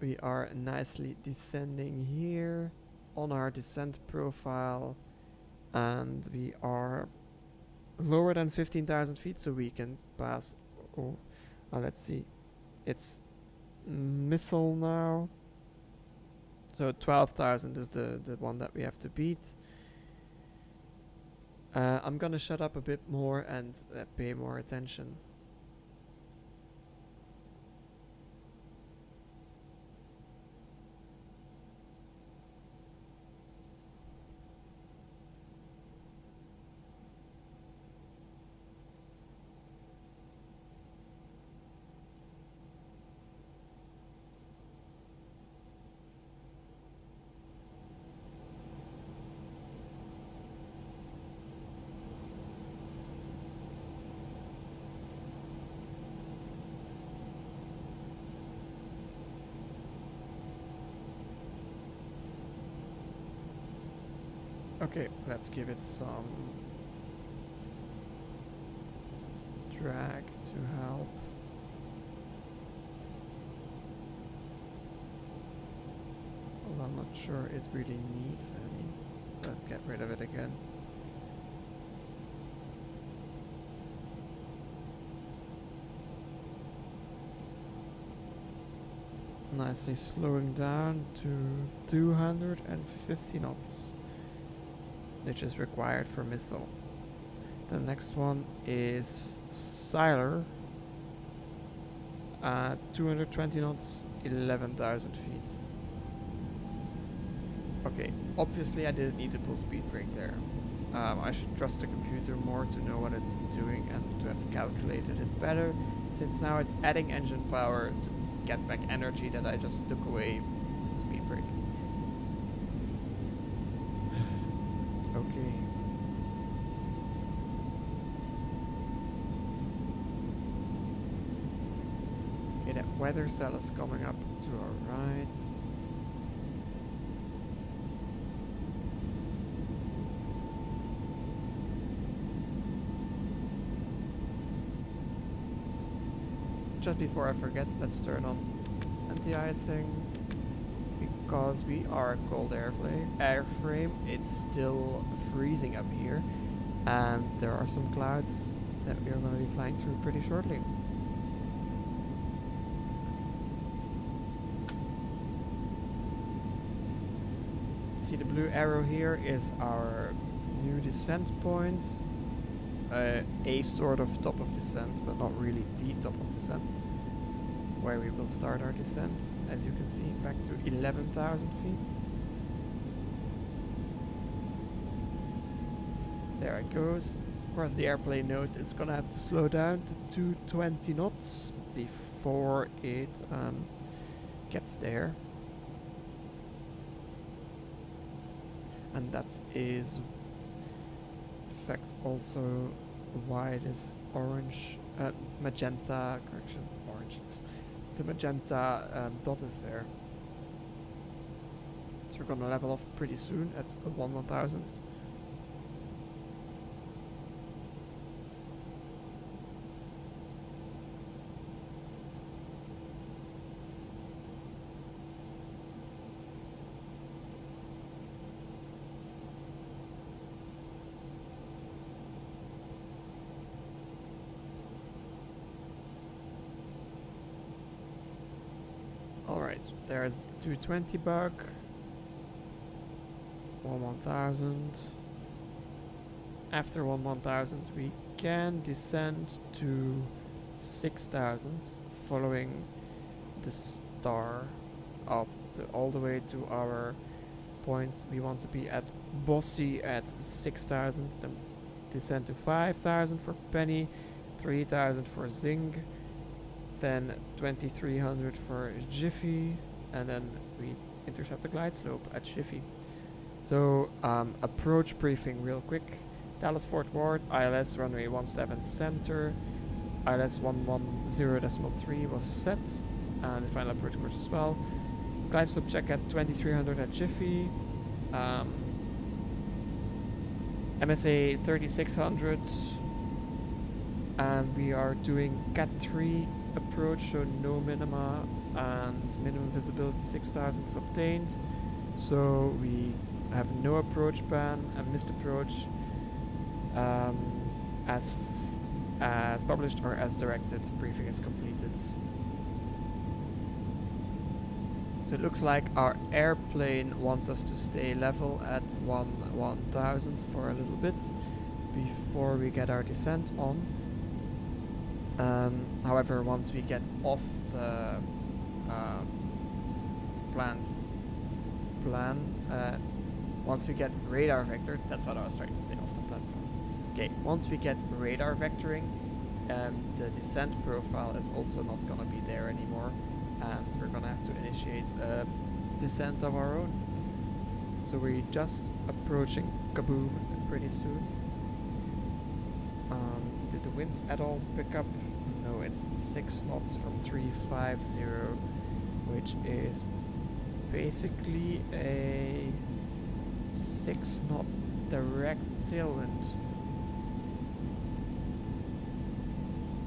we are nicely descending here on our descent profile, and we are lower than 15,000 feet, so we can pass. Oh, let's see, it's missile now. So 12,000 is the one that we have to beat. I'm gonna shut up a bit more and pay more attention. Okay, let's give it some drag to help. Well, I'm not sure it really needs any. Let's get rid of it again. Nicely slowing down to 250 knots, which is required for missile. The next one is Siler. 220 knots, 11,000 feet. Okay, obviously I didn't need to pull speed brake there. I should trust the computer more to know what it's doing and to have calculated it better, since now it's adding engine power to get back energy that I just took away with the speed brake. Okay. Okay, that weather cell is coming up to our right. Just before I forget, let's turn on anti-icing, because we are a cold airframe. It's still freezing up here, and there are some clouds that we are going to be flying through pretty shortly. See, the blue arrow here is our new descent point. A sort of top of descent, but not really the top of descent, where we will start our descent, as you can see, back to 11,000 feet. There it goes. Of course, the airplane knows it's gonna have to slow down to 220 knots before it gets there. And that is also why this magenta, orange, the magenta dot is there. So we're gonna level off pretty soon at 1,000. Alright, there's the 220 bug. 1,000. After 1,000 we can descend to 6,000, following the star up all the way to our point. We want to be at Bossy at 6,000, then descend to 5,000 for Penny, 3,000 for Zing, then 2300 for Jiffy, and then we intercept the glide slope at Jiffy. So approach briefing real quick. Dallas Fort Worth, ILS runway 17 center, ILS 110.3 was set, and the final approach course as well. Glide slope check at 2300 at Jiffy. MSA 3600, and we are doing Cat 3 approach, so no minima, and minimum visibility 6000 is obtained. So we have no approach ban and missed approach as published or as directed. Briefing is completed. So it looks like our airplane wants us to stay level at 1000 for a little bit before we get our descent on. However, once we get off the once we get radar vectored, that's what I was trying to say, off the platform. Okay, once we get radar vectoring, the descent profile is also not gonna be there anymore, and we're gonna have to initiate a descent of our own. So we're just approaching Kaboom pretty soon. Did the winds at all pick up? No, it's 6 knots from 350, which is basically a 6 knot direct tailwind.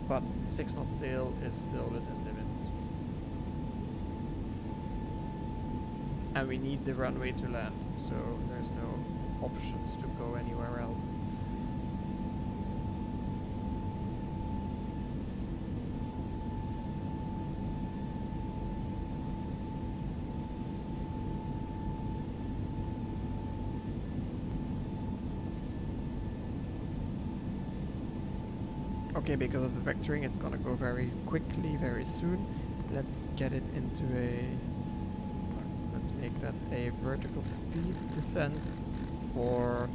But 6 knot tail is still within limits. And we need the runway to land, so there's no options to go anywhere else. Okay, because of the vectoring, it's gonna go very quickly, very soon. Let's get it into let's make that a vertical speed descent for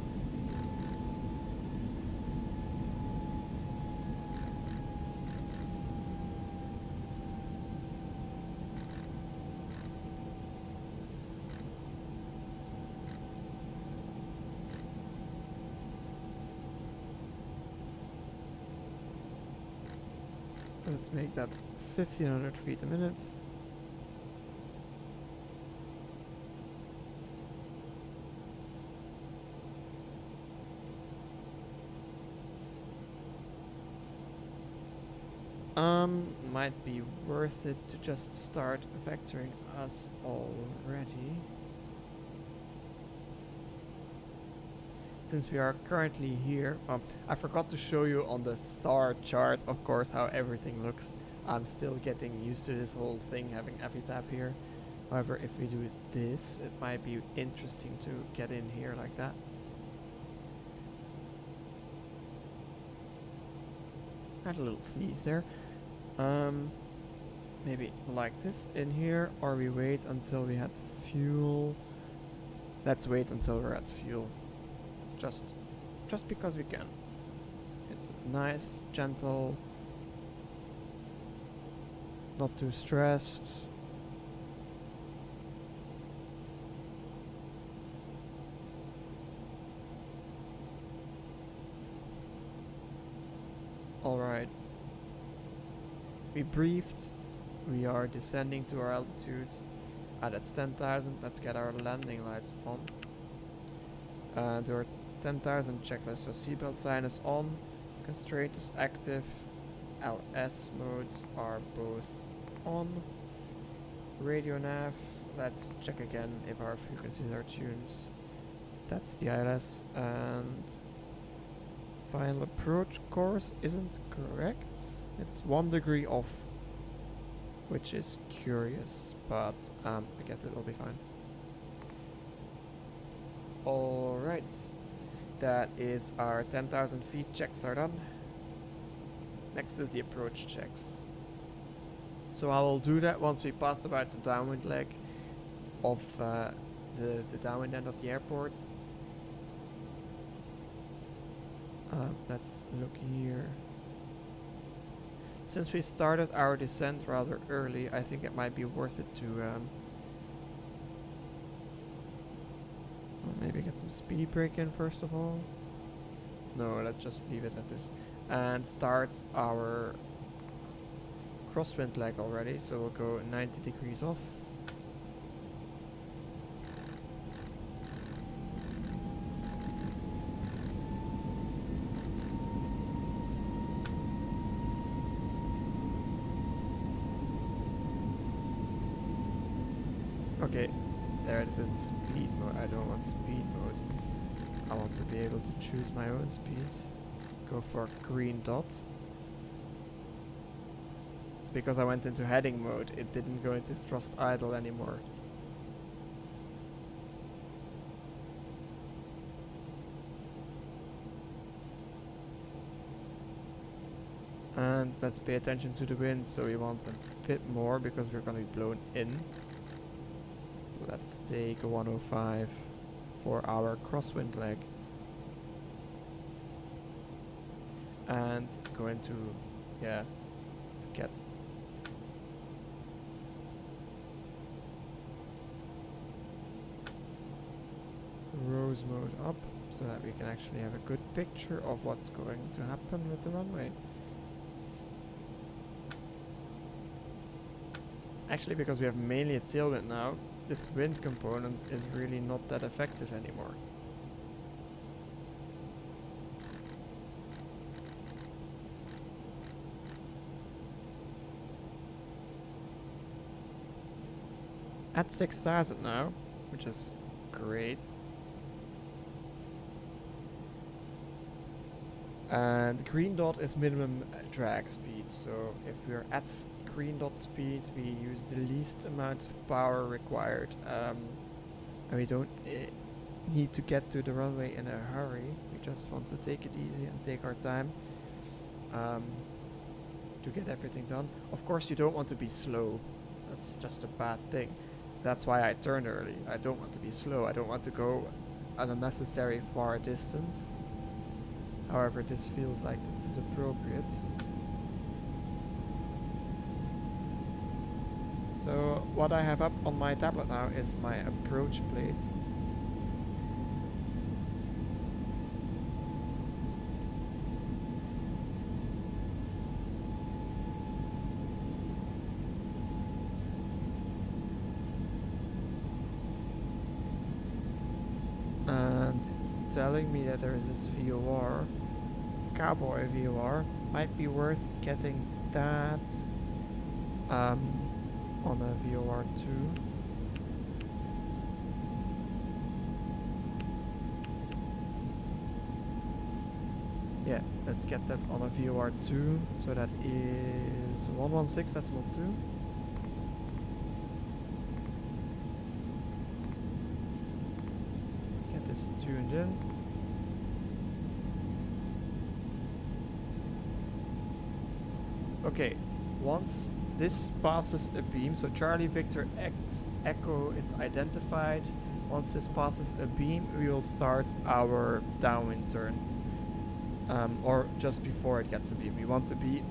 let's make that 1500 feet a minute. Might be worth it to just start vectoring us already, since we are currently here. I forgot to show you on the star chart, of course, how everything looks. I'm still getting used to this whole thing, having epitap here. However, if we do this, it might be interesting to get in here like that. Had a little sneeze there. Maybe like this in here, or we wait until we had fuel. Let's wait until we're at fuel. Just because we can. It's nice, gentle, not too stressed. Alright. We briefed. We are descending to our altitude. That's 10,000. Let's get our landing lights on. Do our 10,000 checklist. So seatbelt sign is on. Constraint is active. LS modes are both on. Radio nav. Let's check again if our frequencies are tuned. That's the ILS, and final approach course isn't correct. It's 1 degree off, which is curious, but I guess it will be fine. Alright, that is our 10,000 feet checks are done. Next is the approach checks. So I will do that once we pass about the downwind leg of the downwind end of the airport. Let's look here. Since we started our descent rather early, I think it might be worth it to maybe get some speed brake in first of all. No, let's just leave it at this. And start our crosswind leg already, so we'll go 90 degrees off. Okay, there it is in speed mode. I don't want speed mode. I want to be able to choose my own speed. Go for green dot. It's because I went into heading mode, it didn't go into thrust idle anymore. And let's pay attention to the wind, so we want a bit more because we're going to be blown in. Let's take a 105 for our crosswind leg. And go into, yeah, let's get rose mode up so that we can actually have a good picture of what's going to happen with the runway. Actually, because we have mainly a tailwind now, this wind component is really not that effective anymore. At 6,000 now, which is great. And green dot is minimum drag speed, so if we're at green dot speed, we use the least amount of power required, and we don't need to get to the runway in a hurry. We just want to take it easy and take our time to get everything done. Of course, you don't want to be slow. That's just a bad thing. That's why I turned early. I don't want to be slow. I don't want to go an unnecessary far distance. However, this feels like this is appropriate. So what I have up on my tablet now is my approach plate. And it's telling me that there is this VOR, cowboy VOR. Might be worth getting that on a VOR2. Yeah, let's get that on a VOR2. So that is 116.2. Get this tuned in. Okay, once this passes a beam, so Charlie Victor X Echo, it's identified. Once this passes a beam, we will start our downwind turn. Or just before it gets a beam. We want to be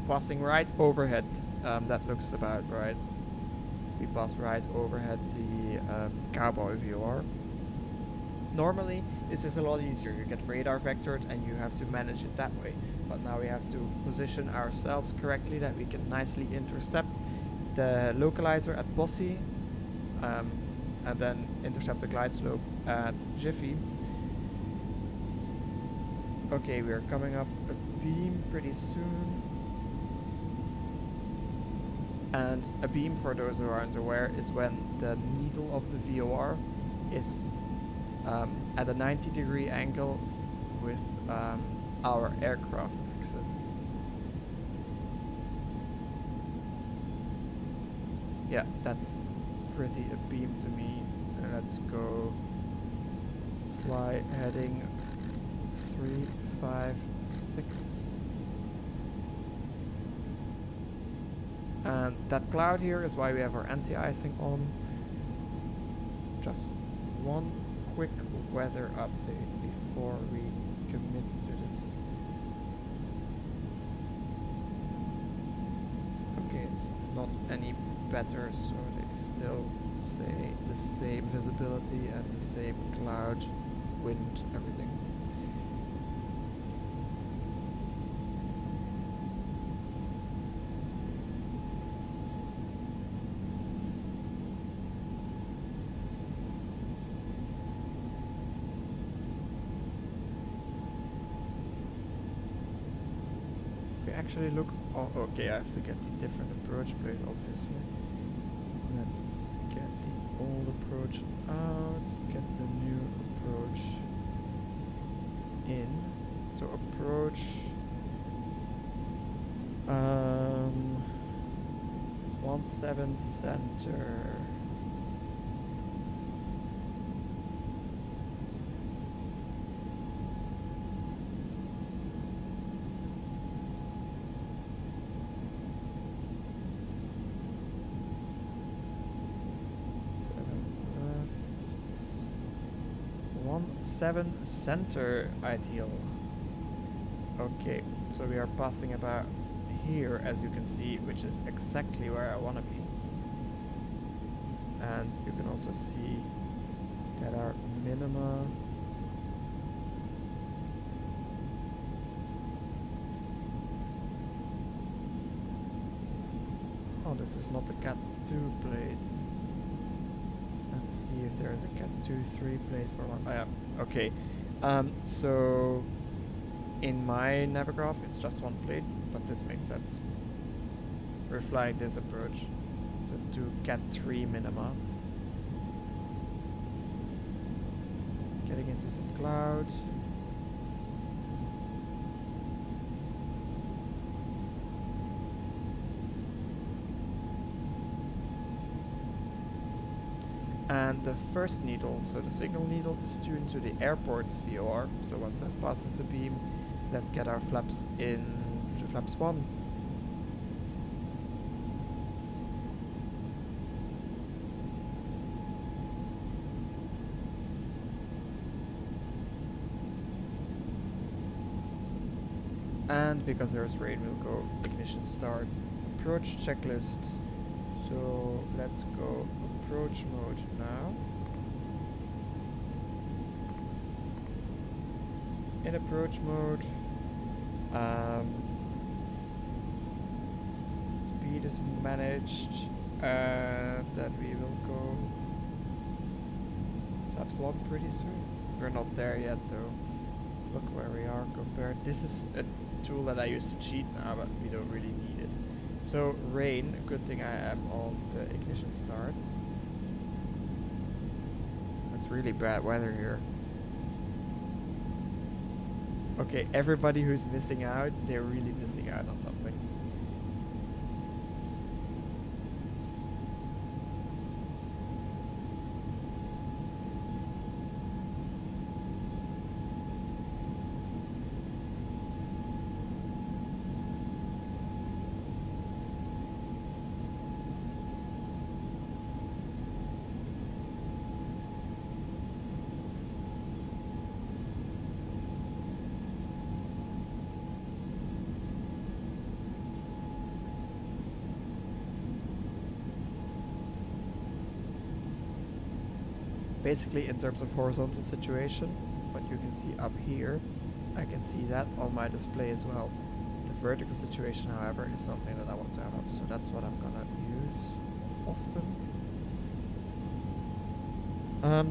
passing right overhead. That looks about right. We pass right overhead the cowboy VOR. Normally, this is a lot easier. You get radar vectored and you have to manage it that way. But now we have to position ourselves correctly that we can nicely intercept the localizer at Bossy, and then intercept the glide slope at Jiffy. Okay, we are coming up a beam pretty soon. And a beam, for those who aren't aware, is when the needle of the VOR is at a 90-degree angle with our aircraft axis. Yeah, that's pretty a beam to me. Let's go fly heading 356. And that cloud here is why we have our anti-icing on. Just one quick weather update before we commit to this. not any better, so they still say the same visibility and the same cloud, wind, everything. Actually look, okay, I have to get the different approach plate obviously. Let's get the old approach out, get the new approach in. So approach 17 center. Seven center ideal. Okay, so we are passing about here, as you can see, which is exactly where I want to be. And you can also see that our minima this is not the Cat 2 plate. Let's see if there is a Cat 2-3 plate for one. Oh, yeah. Okay, so in my Navigraph it's just one plate, but this makes sense. We're flying this approach, so to Cat 3 minima. Getting into some cloud. And the first needle, so the signal needle, is tuned to the airport's VOR. So once that passes the beam, let's get our flaps in to flaps 1. And because there's rain, we'll go ignition start. Approach checklist. So let's go approach mode now. In approach mode, speed is managed, and then we will go flaps 1 pretty soon. We're not there yet though. Look where we are compared. This is a tool that I use to cheat now, but we don't really need it. So rain, good thing I am on the ignition start. It's really bad weather here. Okay, everybody who's missing out, they're really missing out on something. Basically in terms of horizontal situation, what you can see up here, I can see that on my display as well. The vertical situation, however, is something that I want to have up, so that's what I'm gonna use often.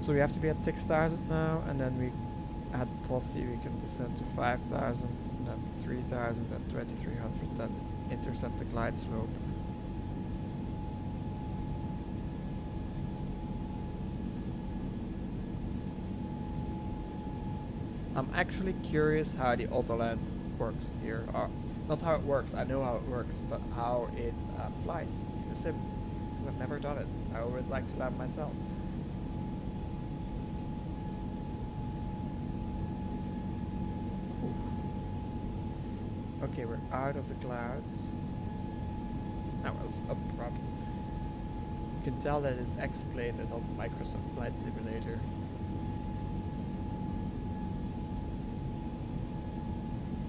So we have to be at 6,000 now, and then we at Posse we can descend to 5,000, and then to 3,000, then 2,300, then intercept the glide slope. I'm actually curious how the Autoland works here. Not how it works, I know how it works, but how it flies in the sim. Because I've never done it. I always like to land myself. Ooh. Okay, we're out of the clouds. That was abrupt. You can tell that it's explained on Microsoft Flight Simulator.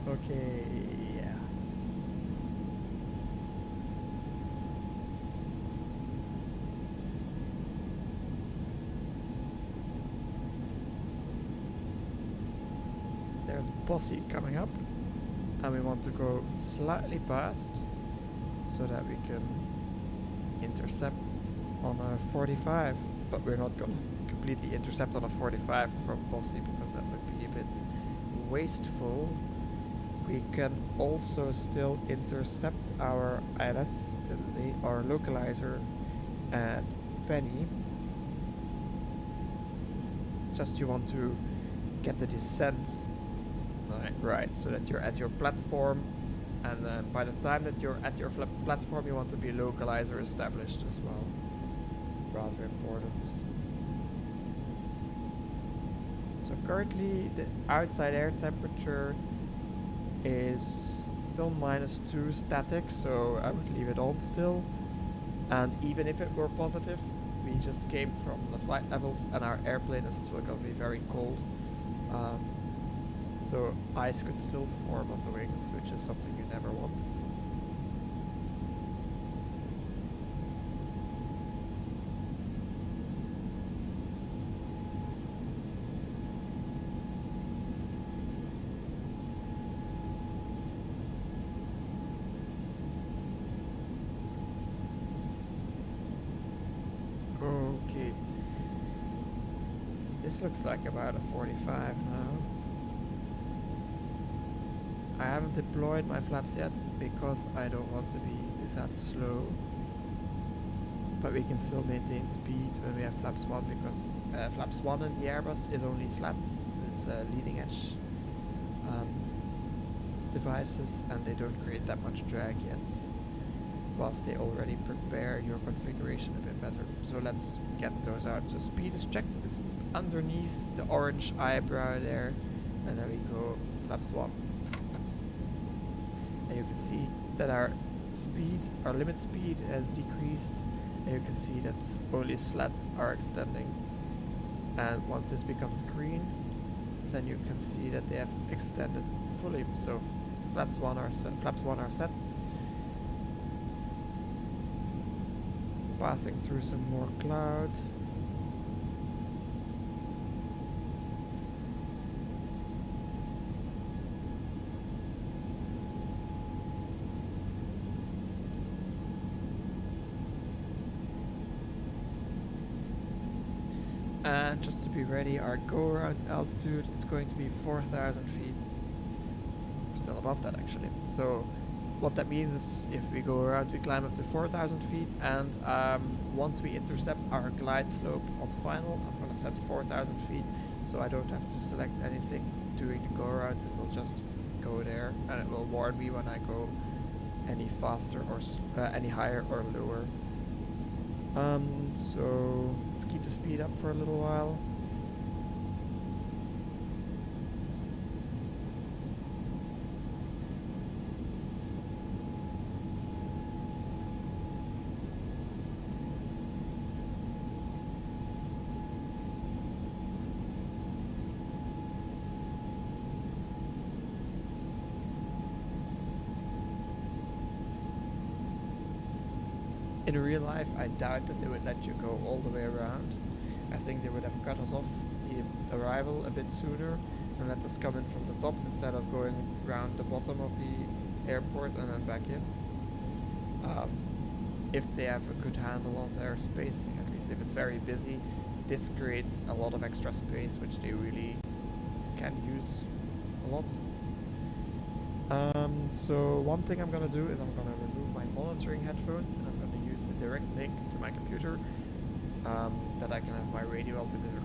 Okay, yeah. there's Bossy coming up, and we want to go slightly past so that we can intercept on a 45, but we're not going to completely intercept on a 45 from Bossy because that would be a bit wasteful. We can also still intercept our ILS, our localizer at Penny. Just you want to get the descent right, so that you're at your platform, and by the time that you're at your platform you want to be localizer established as well. Rather important. So currently the outside air temperature is still -2 static, so I would leave it on still. And even if it were positive, we just came from the flight levels and our airplane is still going to be very cold. So ice could still form on the wings, which is something you never want. Okay. This looks like about a 45 now. I haven't deployed my flaps yet because I don't want to be that slow. But we can still maintain speed when we have flaps 1 because flaps 1 in the Airbus is only slats. It's leading edge devices and they don't create that much drag yet. Whilst they already prepare your configuration a bit better. So let's get those out. So speed is checked, it's underneath the orange eyebrow there, and then we go flaps 1. And you can see that our speed, our limit speed has decreased, and you can see that only slats are extending. And once this becomes green, then you can see that they have extended fully. So flaps 1 are set. Passing through some more cloud. And just to be ready, our go around altitude is going to be 4,000 feet. We're still above that actually. So what that means is if we go around, we climb up to 4,000 feet, and once we intercept our glide slope on final, I'm going to set 4,000 feet, so I don't have to select anything during the go around. It will just go there, and it will warn me when I go any faster or any higher or lower. So let's keep the speed up for a little while. In real life, I doubt that they would let you go all the way around. I think they would have cut us off the arrival a bit sooner and let us come in from the top instead of going around the bottom of the airport and then back in. If they have a good handle on their spacing, at least if it's very busy, this creates a lot of extra space which they really can use a lot. So one thing I'm going to do is I'm going to remove my monitoring headphones and I'm going to use the direct link to my computer that I can have my radio altimeter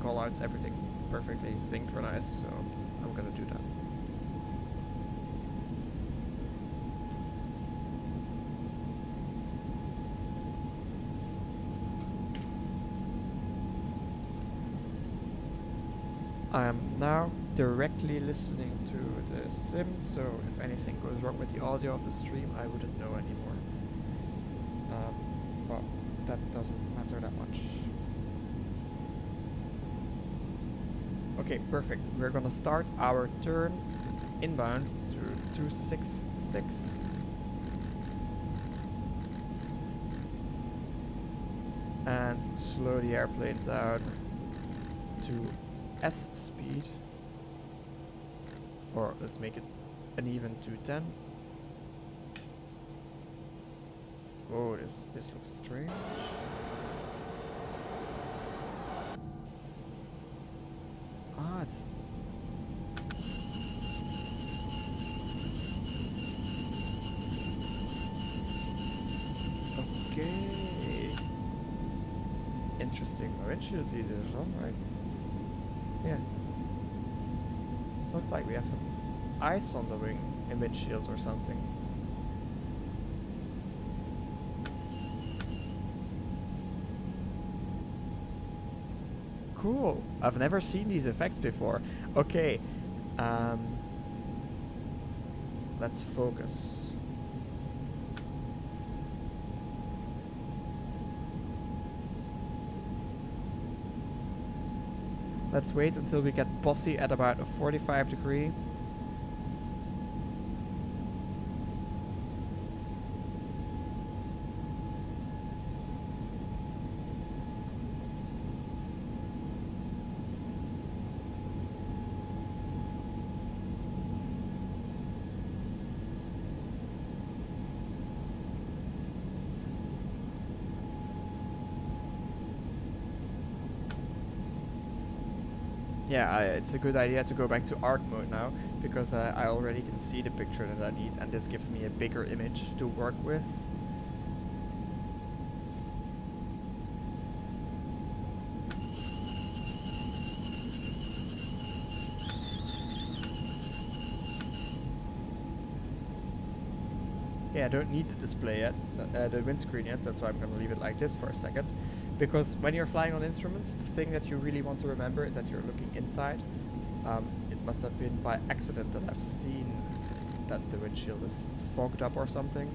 call outs, everything perfectly synchronized, so I'm going to do that. I am now directly listening to the sim, so if anything goes wrong with the audio of the stream, I wouldn't know anymore. But that doesn't matter that much. Okay, perfect. We're gonna start our turn inbound to 266. And slow the airplane down to S speed. Or let's make it an even 210. Oh, this looks strange. Ah, it's... Okay. Interesting. Windshield leaders on, right? Yeah. Looks like we have some ice on the wing and windshields or something. Cool. I've never seen these effects before. Okay. Let's focus. Let's wait until we get posse at about a 45 degree. Yeah, it's a good idea to go back to arc mode now, because I already can see the picture that I need, and this gives me a bigger image to work with. Yeah, I don't need the display yet, the windscreen yet, that's why I'm going to leave it like this for a second. Because when you're flying on instruments, the thing that you really want to remember is that you're looking inside. It must have been by accident that I've seen that the windshield is fogged up or something.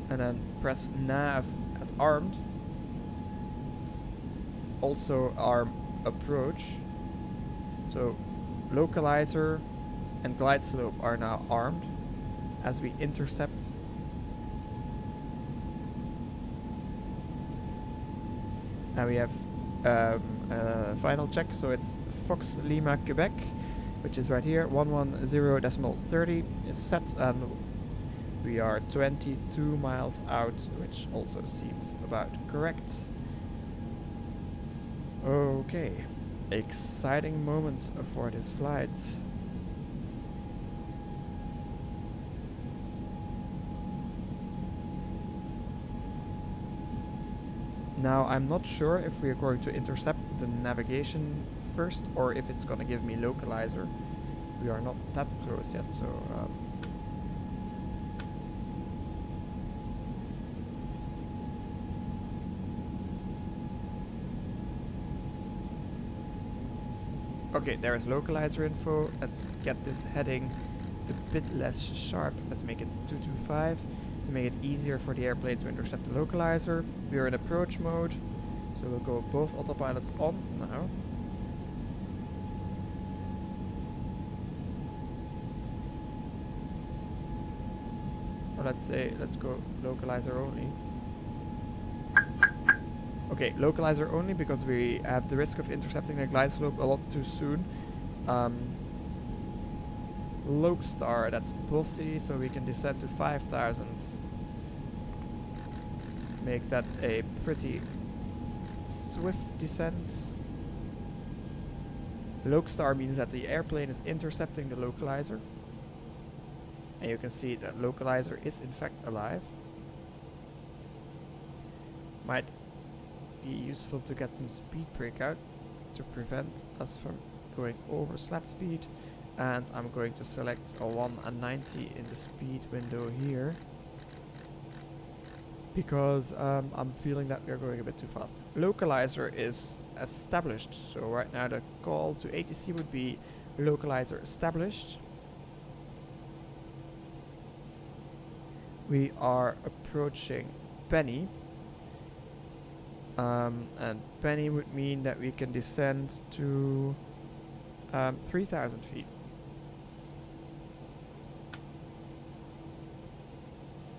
And then press nav as armed. Also arm approach. So localizer and glide slope are now armed as we intercept. Now we have final check, so it's Fox Lima Quebec, which is right here, 110.30 is set, and we are 22 miles out, which also seems about correct. Okay, exciting moments for this flight. Now I'm not sure if we are going to intercept the navigation first or if it's going to give me localizer. We are not that close yet, so okay, there is localizer info. Let's get this heading a bit less sharp. Let's make it 225. To make it easier for the airplane to intercept the localizer. We are in approach mode, so we'll go both autopilots on now. Or let's go localizer only. Okay, localizer only because we have the risk of intercepting the glide slope a lot too soon. Lokestar, that's bossy, so we can descend to 5,000. Make that a pretty swift descent. Lokestar means that the airplane is intercepting the localizer. And you can see that localizer is in fact alive. Might be useful to get some speed breakout to prevent us from going over slat speed. And I'm going to select a 190 in the speed window here, because I'm feeling that we're going a bit too fast. Localizer is established, so right now the call to ATC would be localizer established. We are approaching Penny, and Penny would mean that we can descend to 3,000 feet.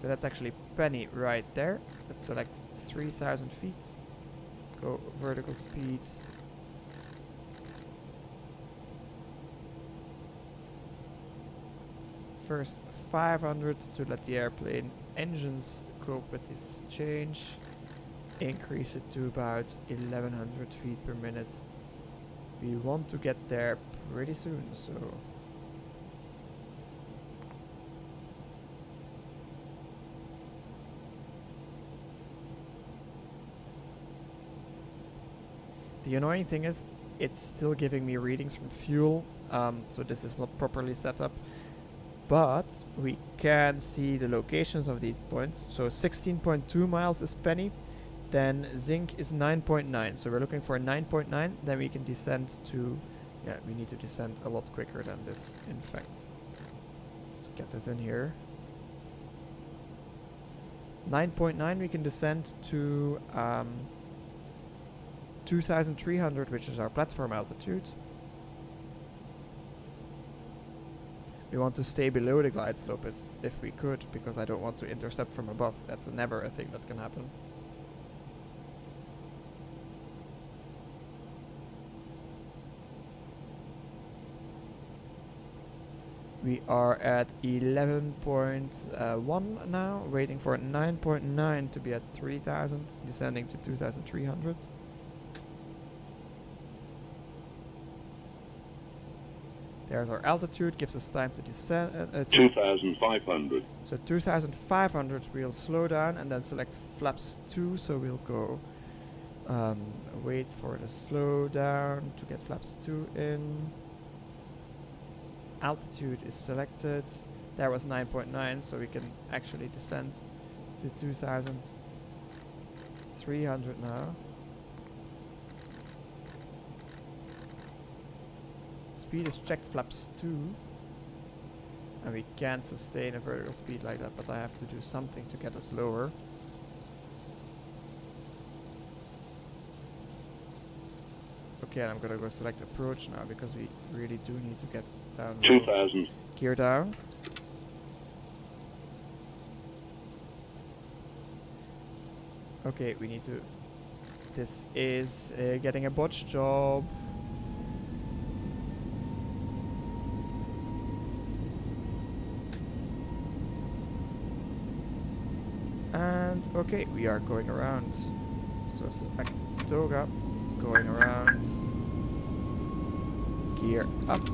So that's actually Penny right there. Let's select 3,000 feet. Go vertical speed. first 500 to let the airplane engines cope with this change. Increase it to about 1100 feet per minute. We want to get there pretty soon, so the annoying thing is it's still giving me readings from fuel, so this is not properly set up, but we can see the locations of these points. So 16.2 miles is Penny, then Zinc is 9.9, so we're looking for 9.9, then we can descend to, yeah, we need to descend a lot quicker than this, in fact. Let's get this in here. 9.9 we can descend to 2,300, which is our platform altitude. We want to stay below the glide slope if we could, because I don't want to intercept from above. That's never a thing that can happen. We are at 11.1 now, waiting for 9.9 to be at 3,000, descending to 2,300. There's our altitude, gives us time to descend. 2,500. So 2,500 we'll slow down and then select flaps 2, so we'll go wait for the slow down to get flaps 2 in. Altitude is selected. There was 9.9, so we can actually descend to 2,300 now. Speed is checked flaps 2, and we can't sustain a vertical speed like that, but I have to do something to get us lower. Okay, I'm gonna go select approach now, because we really do need to get down. 2,000. Gear down. Okay, we need to. This is getting a botch job. And okay, we are going around. So select toga, going around. Gear up.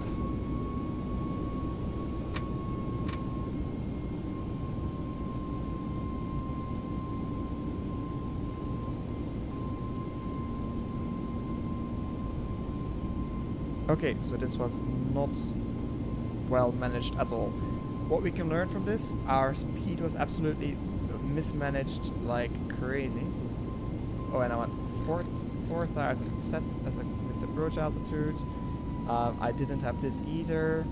Okay, so this was not well managed at all. What we can learn from this, our speed was absolutely mismanaged like crazy. Oh, and I want 4,000 set as a missed approach altitude. I didn't have this either.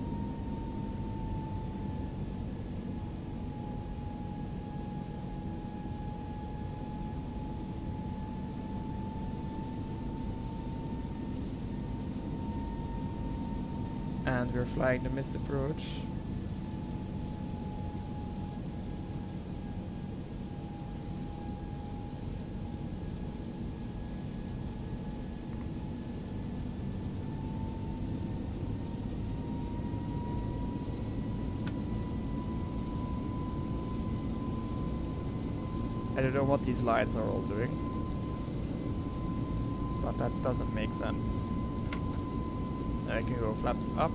And we're flying the missed approach. I don't know what these lines are all doing, but that doesn't make sense. I can go flaps up.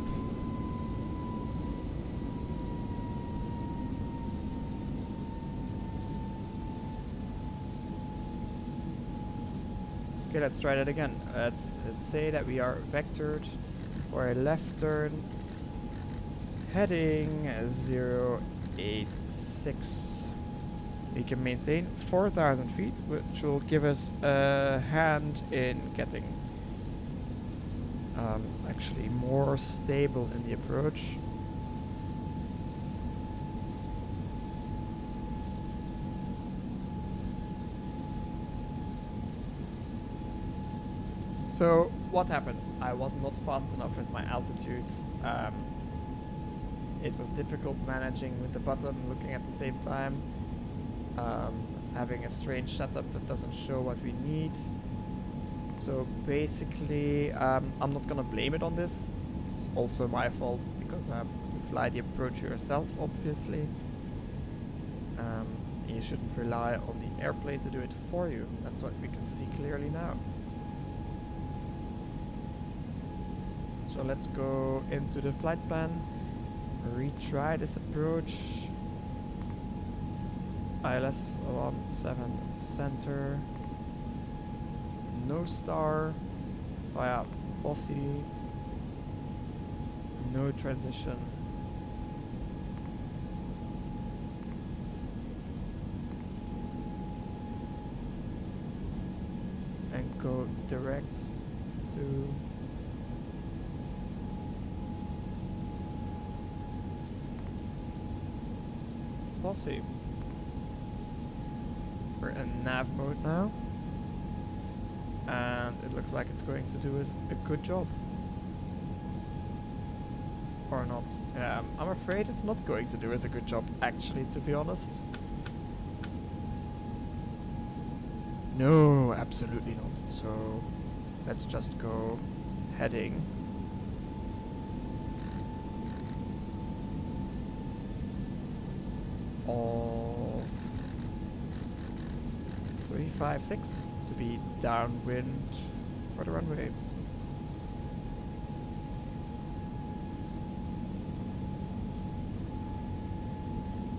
Okay, let's try that again. Let's say that we are vectored for a left turn heading 086. We can maintain 4,000 feet, which will give us a hand in getting actually more stable in the approach. So what happened? I was not fast enough with my altitudes. It was difficult managing with the button, looking at the same time. Having a strange setup that doesn't show what we need. So basically, I'm not gonna blame it on this. also my fault because you fly the approach yourself, obviously. You shouldn't rely on the airplane to do it for you. That's what we can see clearly now. So let's go into the flight plan, retry this approach. ILS 17 center, no star, via Bossy, no transition. And go direct to Bossy. We're in nav mode now, and it looks like it's going to do us a good job. Or not. Yeah, I'm afraid it's not going to do us a good job, actually, to be honest. No, absolutely not. So let's just go heading. Of 356 to be downwind for the runway.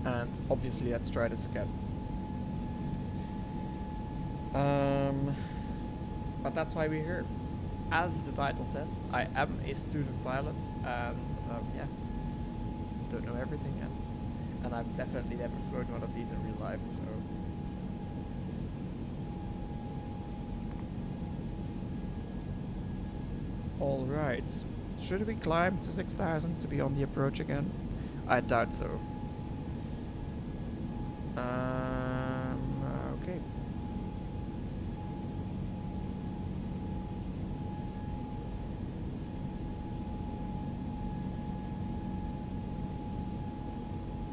And obviously let's try this again. But that's why we're here. As the title says, I am a student pilot, and yeah, don't know everything yet. And I've definitely never flown one of these in real life, so. Alright, should we climb to 6,000 to be on the approach again? I doubt so. Okay.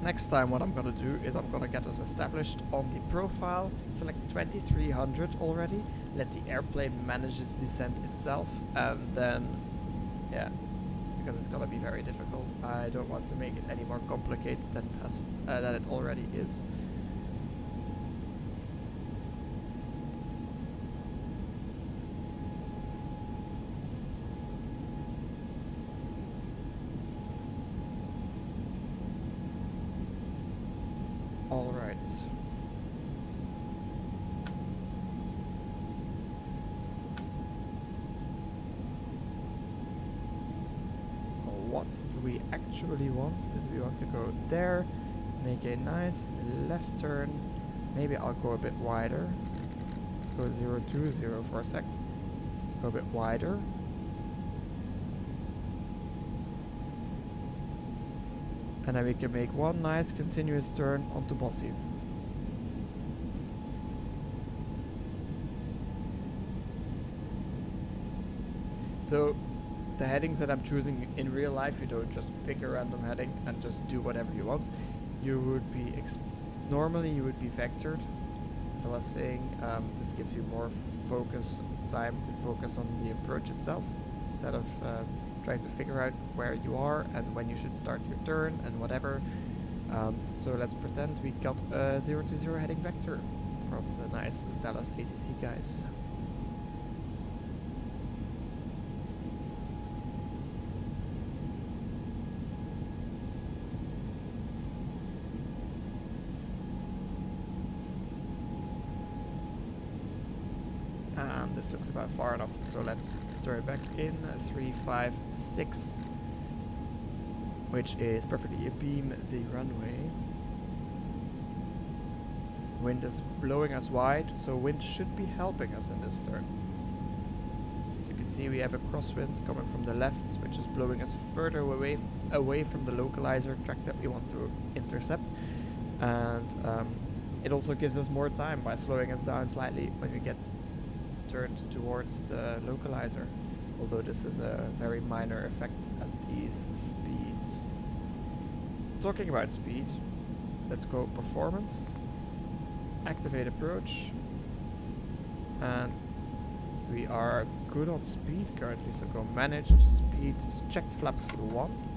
Next time what I'm gonna do is I'm gonna get us established on the profile, select 2300 already, let the airplane manage its descent itself, and then, yeah, because it's gonna be very difficult. I don't want to make it any more complicated than it already is. All right. What we actually want is we want to go there, make a nice left turn. Maybe I'll go a bit wider. Let's go 020 for a sec. Go a bit wider. And then we can make one nice continuous turn onto Bossy. So the headings that I'm choosing in real life, you don't just pick a random heading and just do whatever you want. You would be normally you would be vectored. As I was saying, this gives you more time to focus on the approach itself instead of trying to figure out where you are and when you should start your turn and whatever. So let's pretend we got a 020 heading vector from the nice Dallas ATC guys. And this looks about far enough, so let's turn back in 356, which is perfectly abeam the runway. Wind is blowing us wide, so wind should be helping us in this turn. As you can see, we have a crosswind coming from the left, which is blowing us further away from the localizer track that we want to intercept. And it also gives us more time by slowing us down slightly when we get turned towards the localizer, although this is a very minor effect at these speeds. Talking about speed, let's go performance, activate approach, and we are good on speed currently, so go manage speed, checked flaps 1.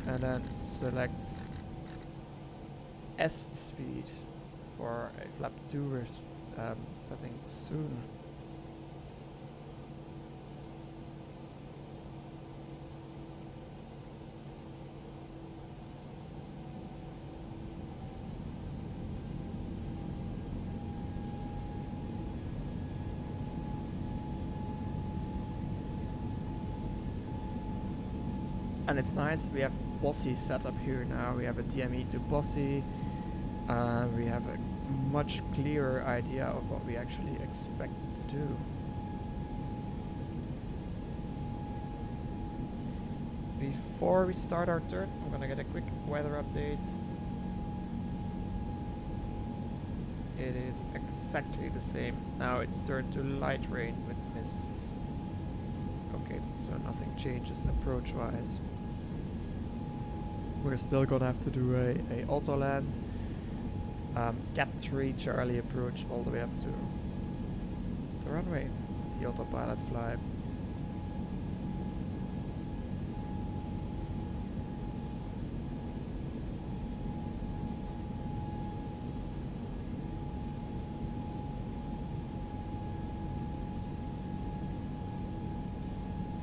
And then select S speed for a flap 2 we're setting soon. And it's nice, we have Bossy set up here now. We have a DME to Bossy. We have a much clearer idea of what we actually expect to do. Before we start our turn, I'm gonna get a quick weather update. It is exactly the same. Now it's turned to light rain with mist. Okay, so nothing changes approach-wise. We're still gonna have to do a auto land. Cat 3 Charlie approach all the way up to the runway. The autopilot fly.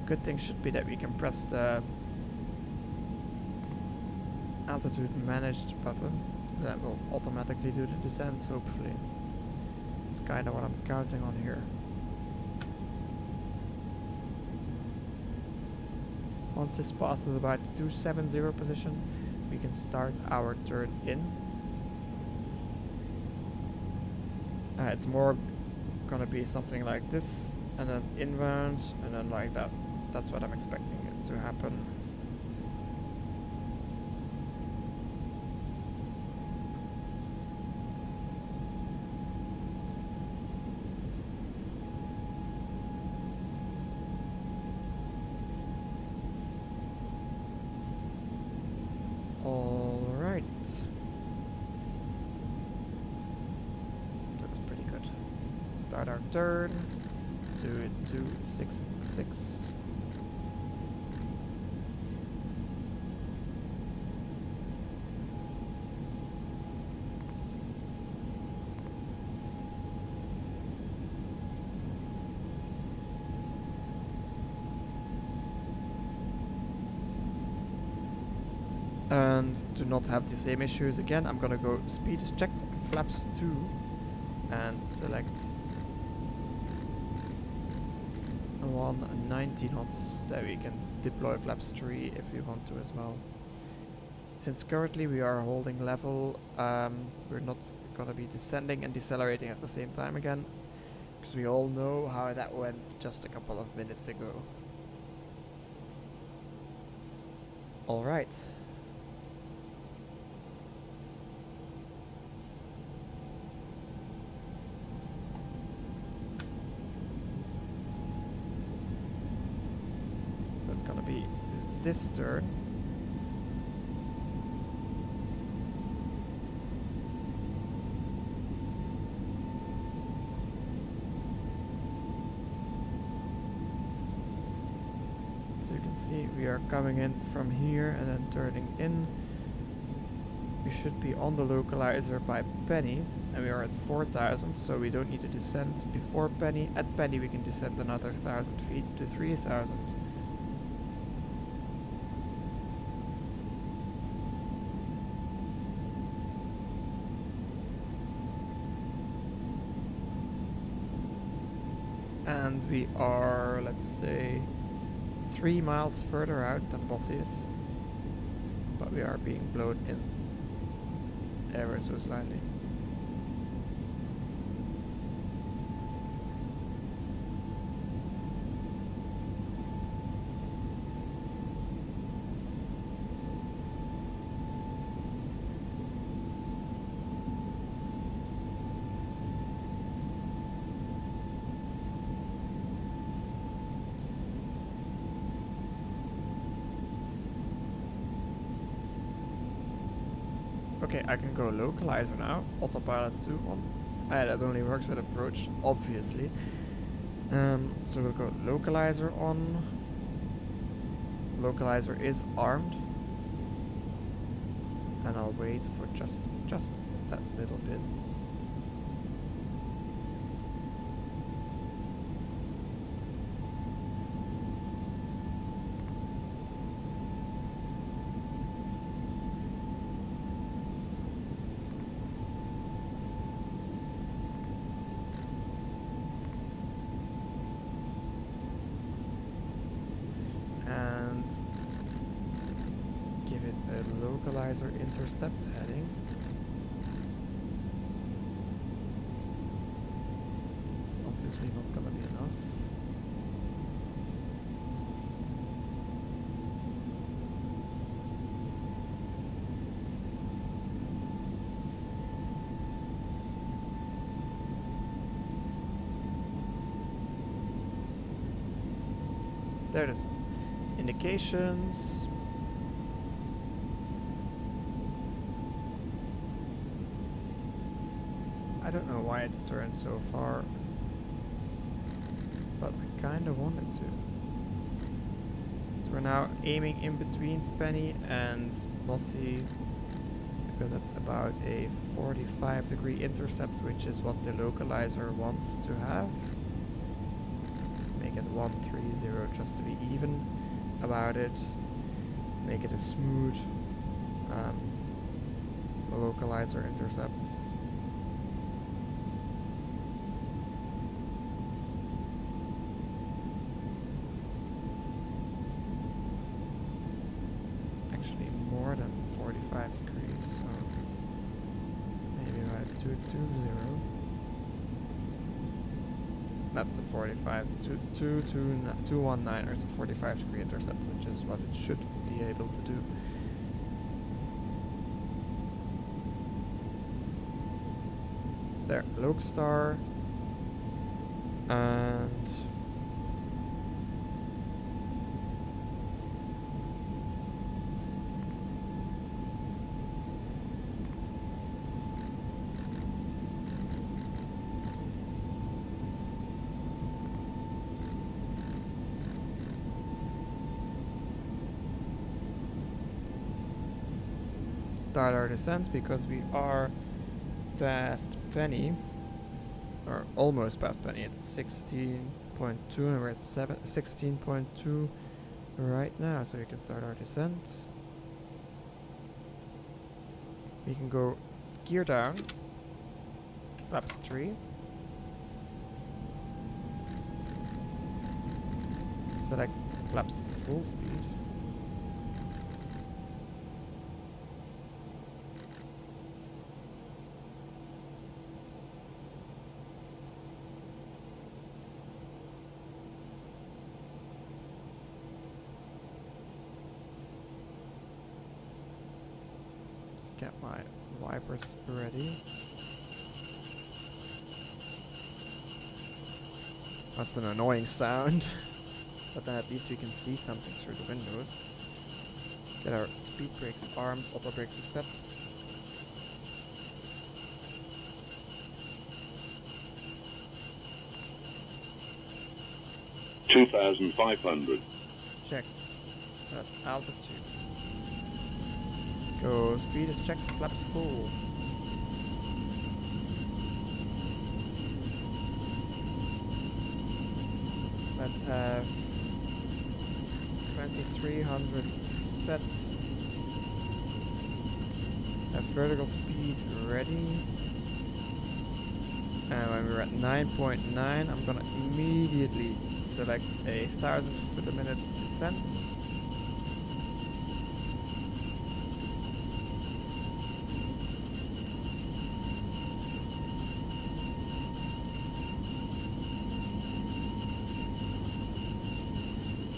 Good thing should be that we can press the altitude managed button. That will automatically do the descents, hopefully. That's kind of what I'm counting on here. Once this passes about 270 position, we can start our turn in. It's more gonna be something like this, and then inbound, and then like that. That's what I'm expecting it to happen. Alright. Looks pretty good. Start our turn. 266. And to not have the same issues again, I'm gonna go speed is checked, flaps 2, and select 190 knots. That we can deploy flaps 3 if we want to as well. Since currently we are holding level, we're not gonna be descending and decelerating at the same time again, because we all know how that went just a couple of minutes ago. Alright. Gonna be this turn. So you can see we are coming in from here and then turning in. We should be on the localizer by Penny, and we are at 4,000, so we don't need to descend before Penny. At Penny we can descend another 1,000 feet to 3,000. And we are, let's say, 3 miles further out than Bossy is, but we are being blown in ever so slightly. Okay, I can go localizer now. Autopilot 2 on. That only works with approach, obviously. So we'll go localizer on. Localizer is armed. And I'll wait for just that little bit. And give it a localizer intercept heading. It's obviously not gonna be enough. There it is. Indications. I don't know why it turned so far, but I kind of wanted to. So we're now aiming in between Penny and Bossy, because that's about a 45-degree intercept, which is what the localizer wants to have. Let's make it 130 just to be even about it. Make it a smooth localizer intercept. Actually more than 45 degrees, so maybe about 220. That's a 45, 219 or it's a 45-degree intercept, which is what it should be able to do. There, Lokestar, and start our descent because we are past Penny, or almost past Penny. It's 16.2 and we're at 16.2 right now, so we can start our descent. We can go gear down, flaps 3. Select flaps full speed. Get my wipers ready. That's an annoying sound, but then at least we can see something through the windows. Get our speed brakes armed, auto brakes set. $2,500. Checked. That's altitude. Go, speed is checked, flaps full. Let's have 2300 set. Have vertical speed ready. And when we're at 9.9, I'm gonna immediately select 1,000 foot a minute descent.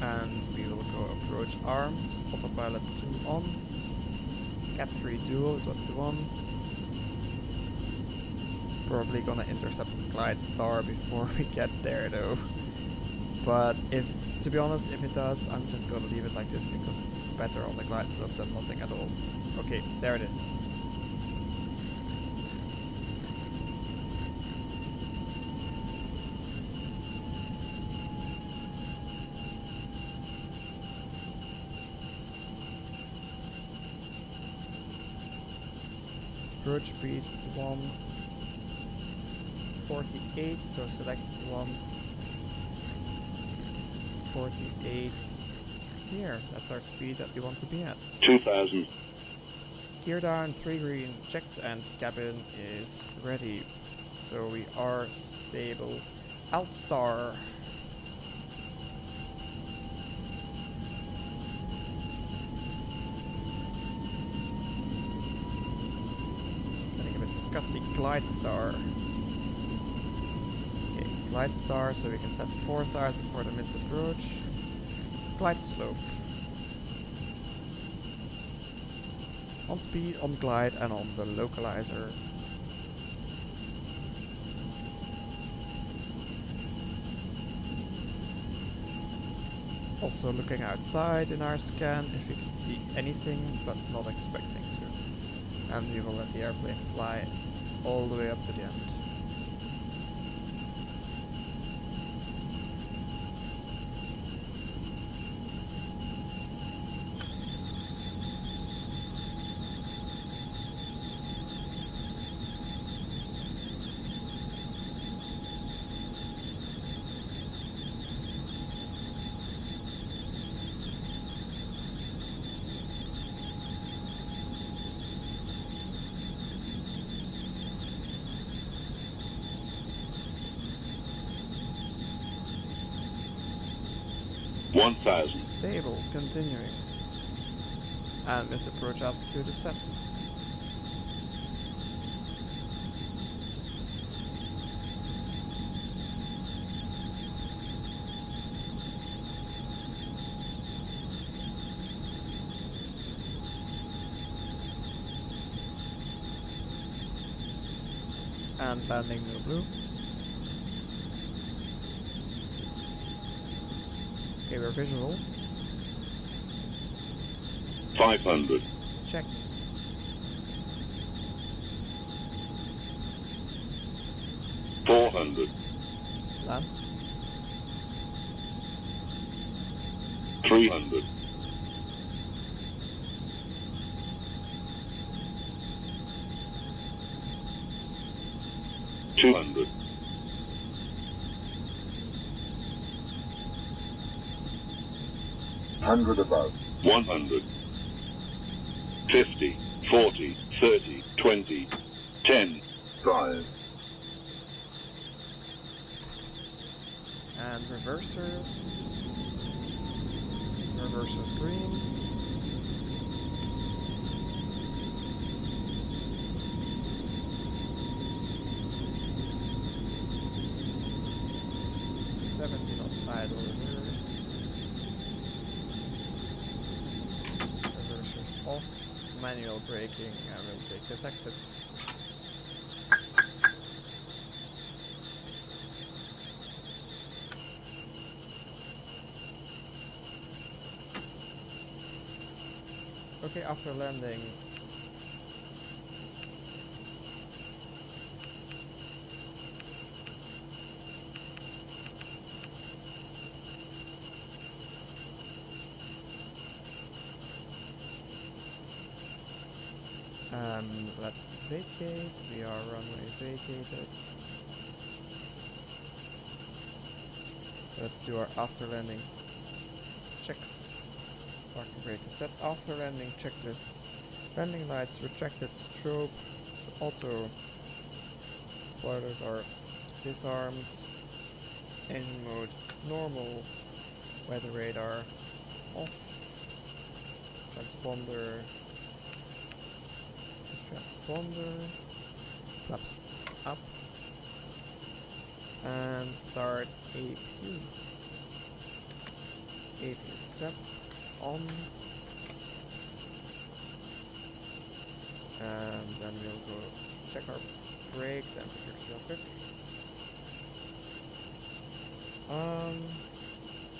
And we will go approach armed, autopilot 2 on, Cat 3 dual is what we want. Probably gonna intercept the Glide Star before we get there though. But to be honest, if it does, I'm just gonna leave it like this because it's better on the Glide stuff than nothing at all. Okay, there it is. approach speed 148, so select 148 here. That's our speed that we want to be at. 2000, Gear down, 3 green, checked, and cabin is ready. So we are stable. Alt star. Getting a bit gusty. Glide star. Okay, glide star, so we can set 4000 for the missed approach. Glide slope. On speed, on glide, and on the localizer. Also looking outside in our scan if we can see anything, but not expecting to. And we will let the airplane fly all the way up to the end. one thousand, Stable, continuing. And with approach altitude is set. And landing no blue. Okay, we're visual. 500, Check. $400, Land. 300, $200, 100 above. 100, 50, 40, 30, 20, 10, 5. And reversers. Reversers green. Idle reverse. Reversers off. Manual braking. I will take this exit. Okay, after landing, let's vacate. We are runway vacated. Let's do our after landing checks. Parking brake is set. After landing checklist. Landing lights retracted. Strobe. Auto. Spoilers are disarmed. Engine mode normal. Weather radar off. Transponder. Transponder. Flaps up. And start APU. APU set on. And then we'll go check our brake temperature real quick.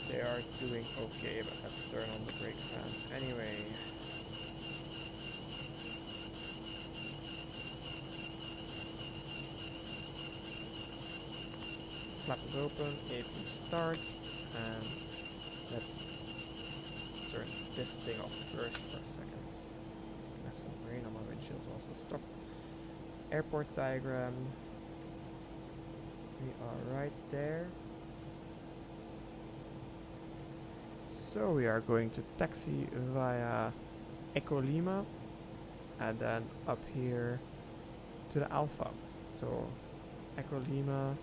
They are doing okay, but let's turn on the brake fan anyway. Flap is open, APU starts, and let's turn this thing off first for a second. I have some rain on my windshield, also stopped. airport diagram. We are right there. So we are going to taxi via Echo Lima and then up here to the Alpha. So Echo Lima,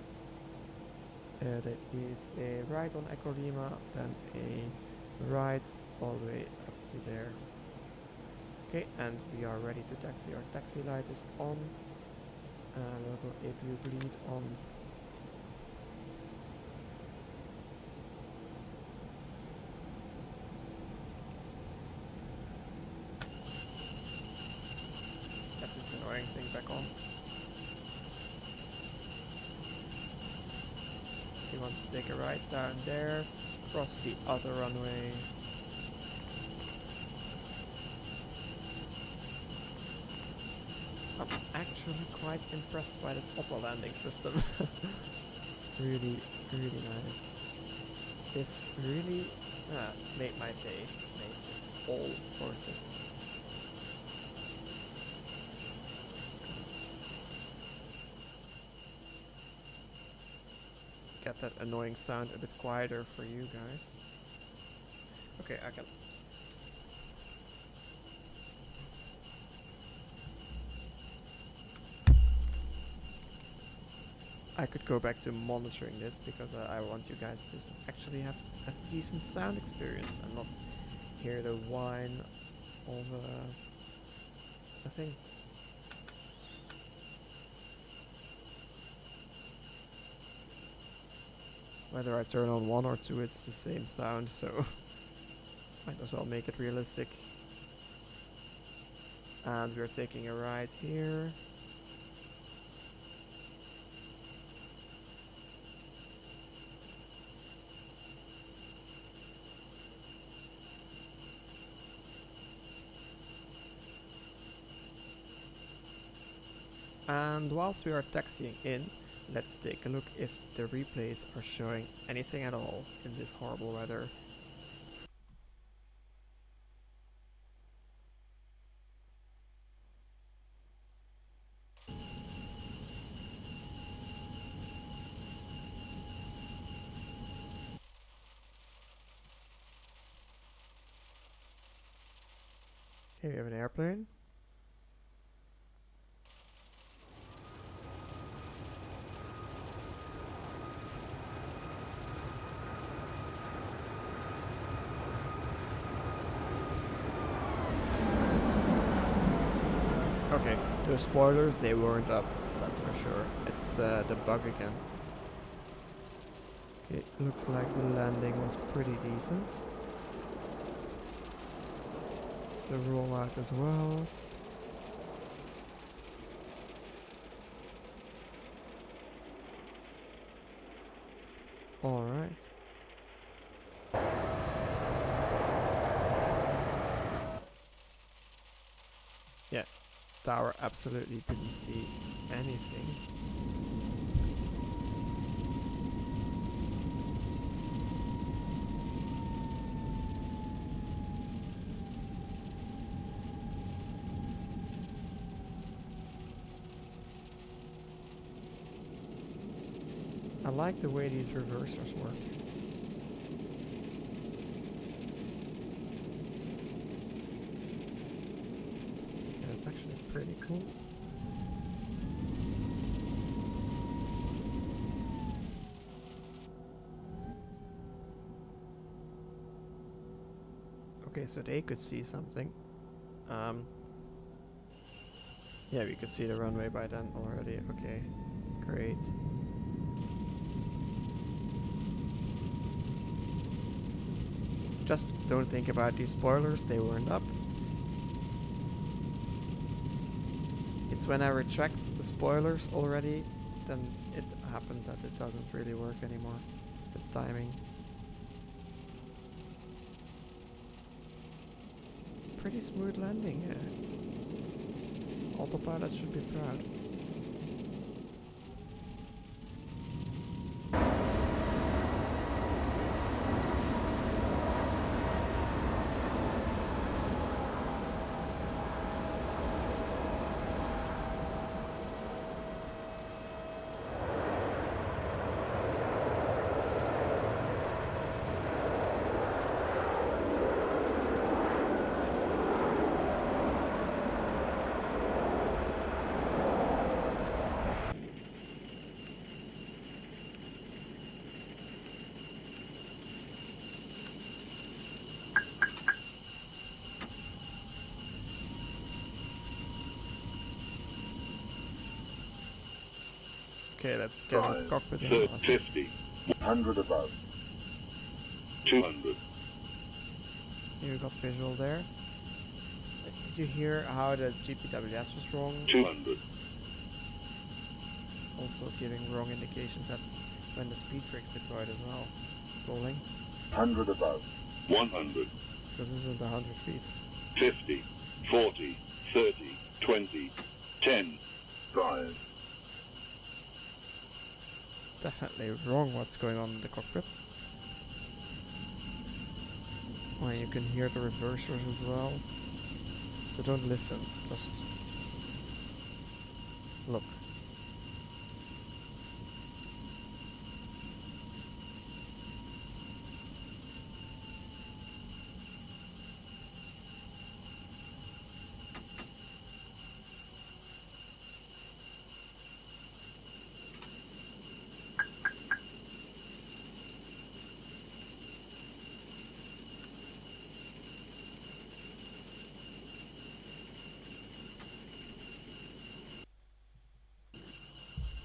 there is a right on Echo Lima, then a right all the way up to there. Okay, and we are ready to taxi. Our taxi light is on. We'll go APU bleed on. Get this annoying thing back on. We want to take a right down there, cross the other runway. I'm actually quite impressed by this auto landing system. Really, really nice. This really made my day, made it all worth it. Get that annoying sound a bit quieter for you guys. Okay, I can. I could go back to monitoring this because I want you guys to actually have a decent sound experience and not hear the whine of a thing. Whether I turn on 1 or 2, it's the same sound, so might as well make it realistic. And we're taking a ride here. And whilst we are taxiing in, let's take a look if the replays are showing anything at all in this horrible weather. Okay, we have an airplane. Okay, those spoilers, they weren't up, that's for sure. It's the bug again. Okay, looks like the landing was pretty decent. The rollout as well. Alright. Yeah, tower absolutely didn't see anything. I like the way these reversers work. Yeah, it's actually pretty cool. Okay, so they could see something. Yeah, we could see the runway by then already. Okay, great. Just don't think about these spoilers, they weren't up. It's when I retract the spoilers already, then it happens that it doesn't really work anymore. The timing. Pretty smooth landing, yeah. Autopilot should be proud. Okay, let's get into the cockpit. 50, 100 above, 200, See, we got visual there. Did you hear how the GPWS was wrong? 200, Also giving wrong indications. That's when the speed brig's deployed as well. It's all linked. 100 above, 100, Because this is the 100 feet. 50, 40, 30, 20, 10, 5, Definitely wrong what's going on in the cockpit. Well, you can hear the reversers as well. So don't listen, just look.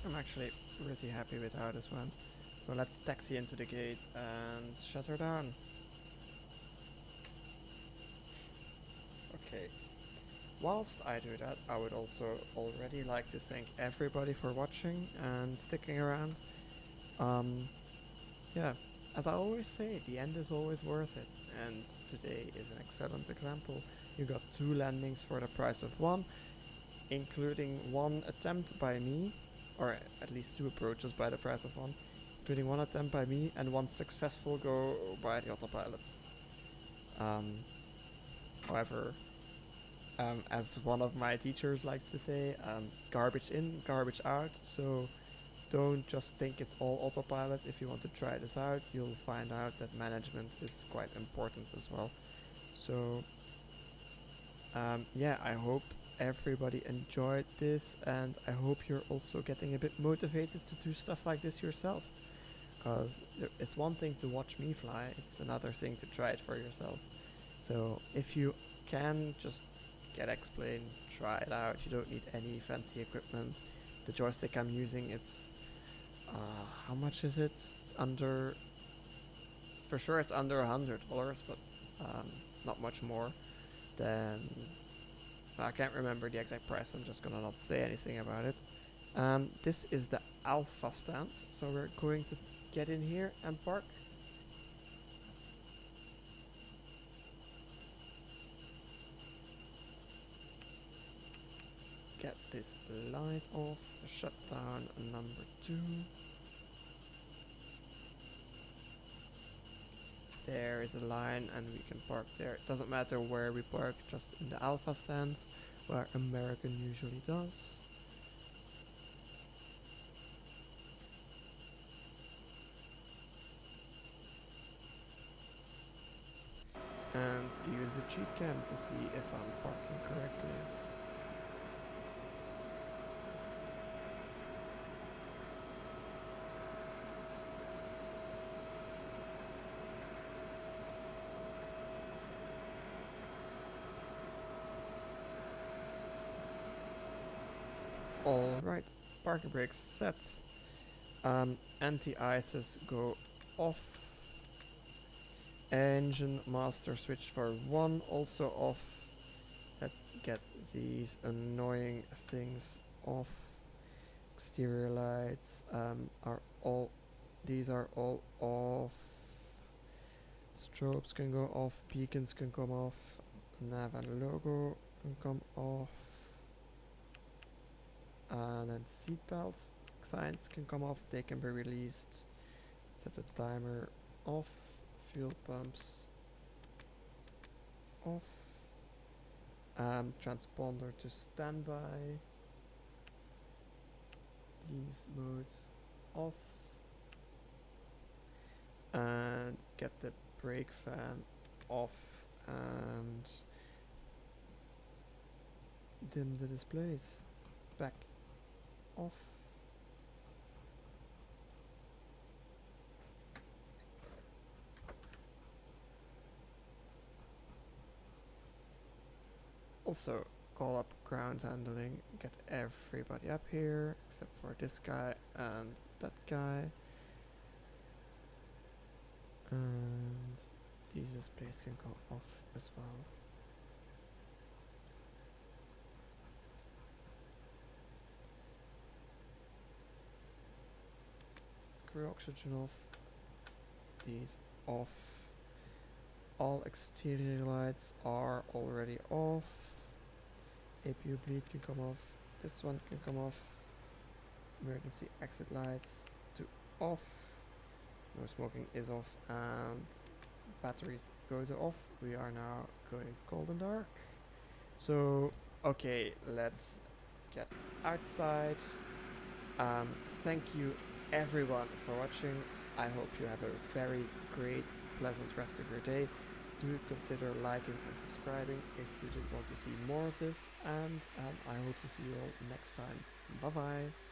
I'm actually pretty happy with how this went. So let's taxi into the gate and shut her down. Okay. Whilst I do that, I would also already like to thank everybody for watching and sticking around. Yeah, as I always say, the end is always worth it, and today is an excellent example. You got 2 landings for the price of 1, including 1 attempt by me, or at least 2 approaches by the price of 1, including 1 attempt by me and 1 successful go by the autopilot. However, as one of my teachers likes to say, garbage in, garbage out, so don't just think it's all autopilot. If you want to try this out, you'll find out that management is quite important as well. So yeah, I hope everybody enjoyed this, and I hope you're also getting a bit motivated to do stuff like this yourself, because it's one thing to watch me fly, it's another thing to try it for yourself. So if you can, just get X-Plane, try it out. You don't need any fancy equipment. The joystick I'm using, it's how much is it? It's under, for sure it's under $100, but not much more than, I can't remember the exact price, I'm just gonna not say anything about it. This is the Alpha stance, so we're going to get in here and park. Get this light off, shut down number 2. There is a line and we can park there. It doesn't matter where we park, just in the Alpha stance, where American usually does. And use the cheat cam to see if I'm parking correctly. Alright, parking brakes set. Anti-ices go off. Engine master switch for 1 also off. Let's get these annoying things off. Exterior lights these are all off. Strobes can go off, beacons can come off, nav and logo can come off. And then seat belts, signs can come off, they can be released. Set the timer off, fuel pumps off. Transponder to standby. These modes off. And get the brake fan off and dim the displays. Back off. Also, call up ground handling, get everybody up here except for this guy and that guy. And these displays can go off as well. Crew oxygen off. These off. All exterior lights are already off. APU bleed can come off. This one can come off. Emergency exit lights to off. No smoking is off, and batteries go to off. We are now going cold and dark. So, okay, let's get outside. Thank you everyone for watching. I hope you have a very great, pleasant rest of your day. Do consider liking and subscribing if you want to see more of this, and I hope to see you all next time. Bye bye.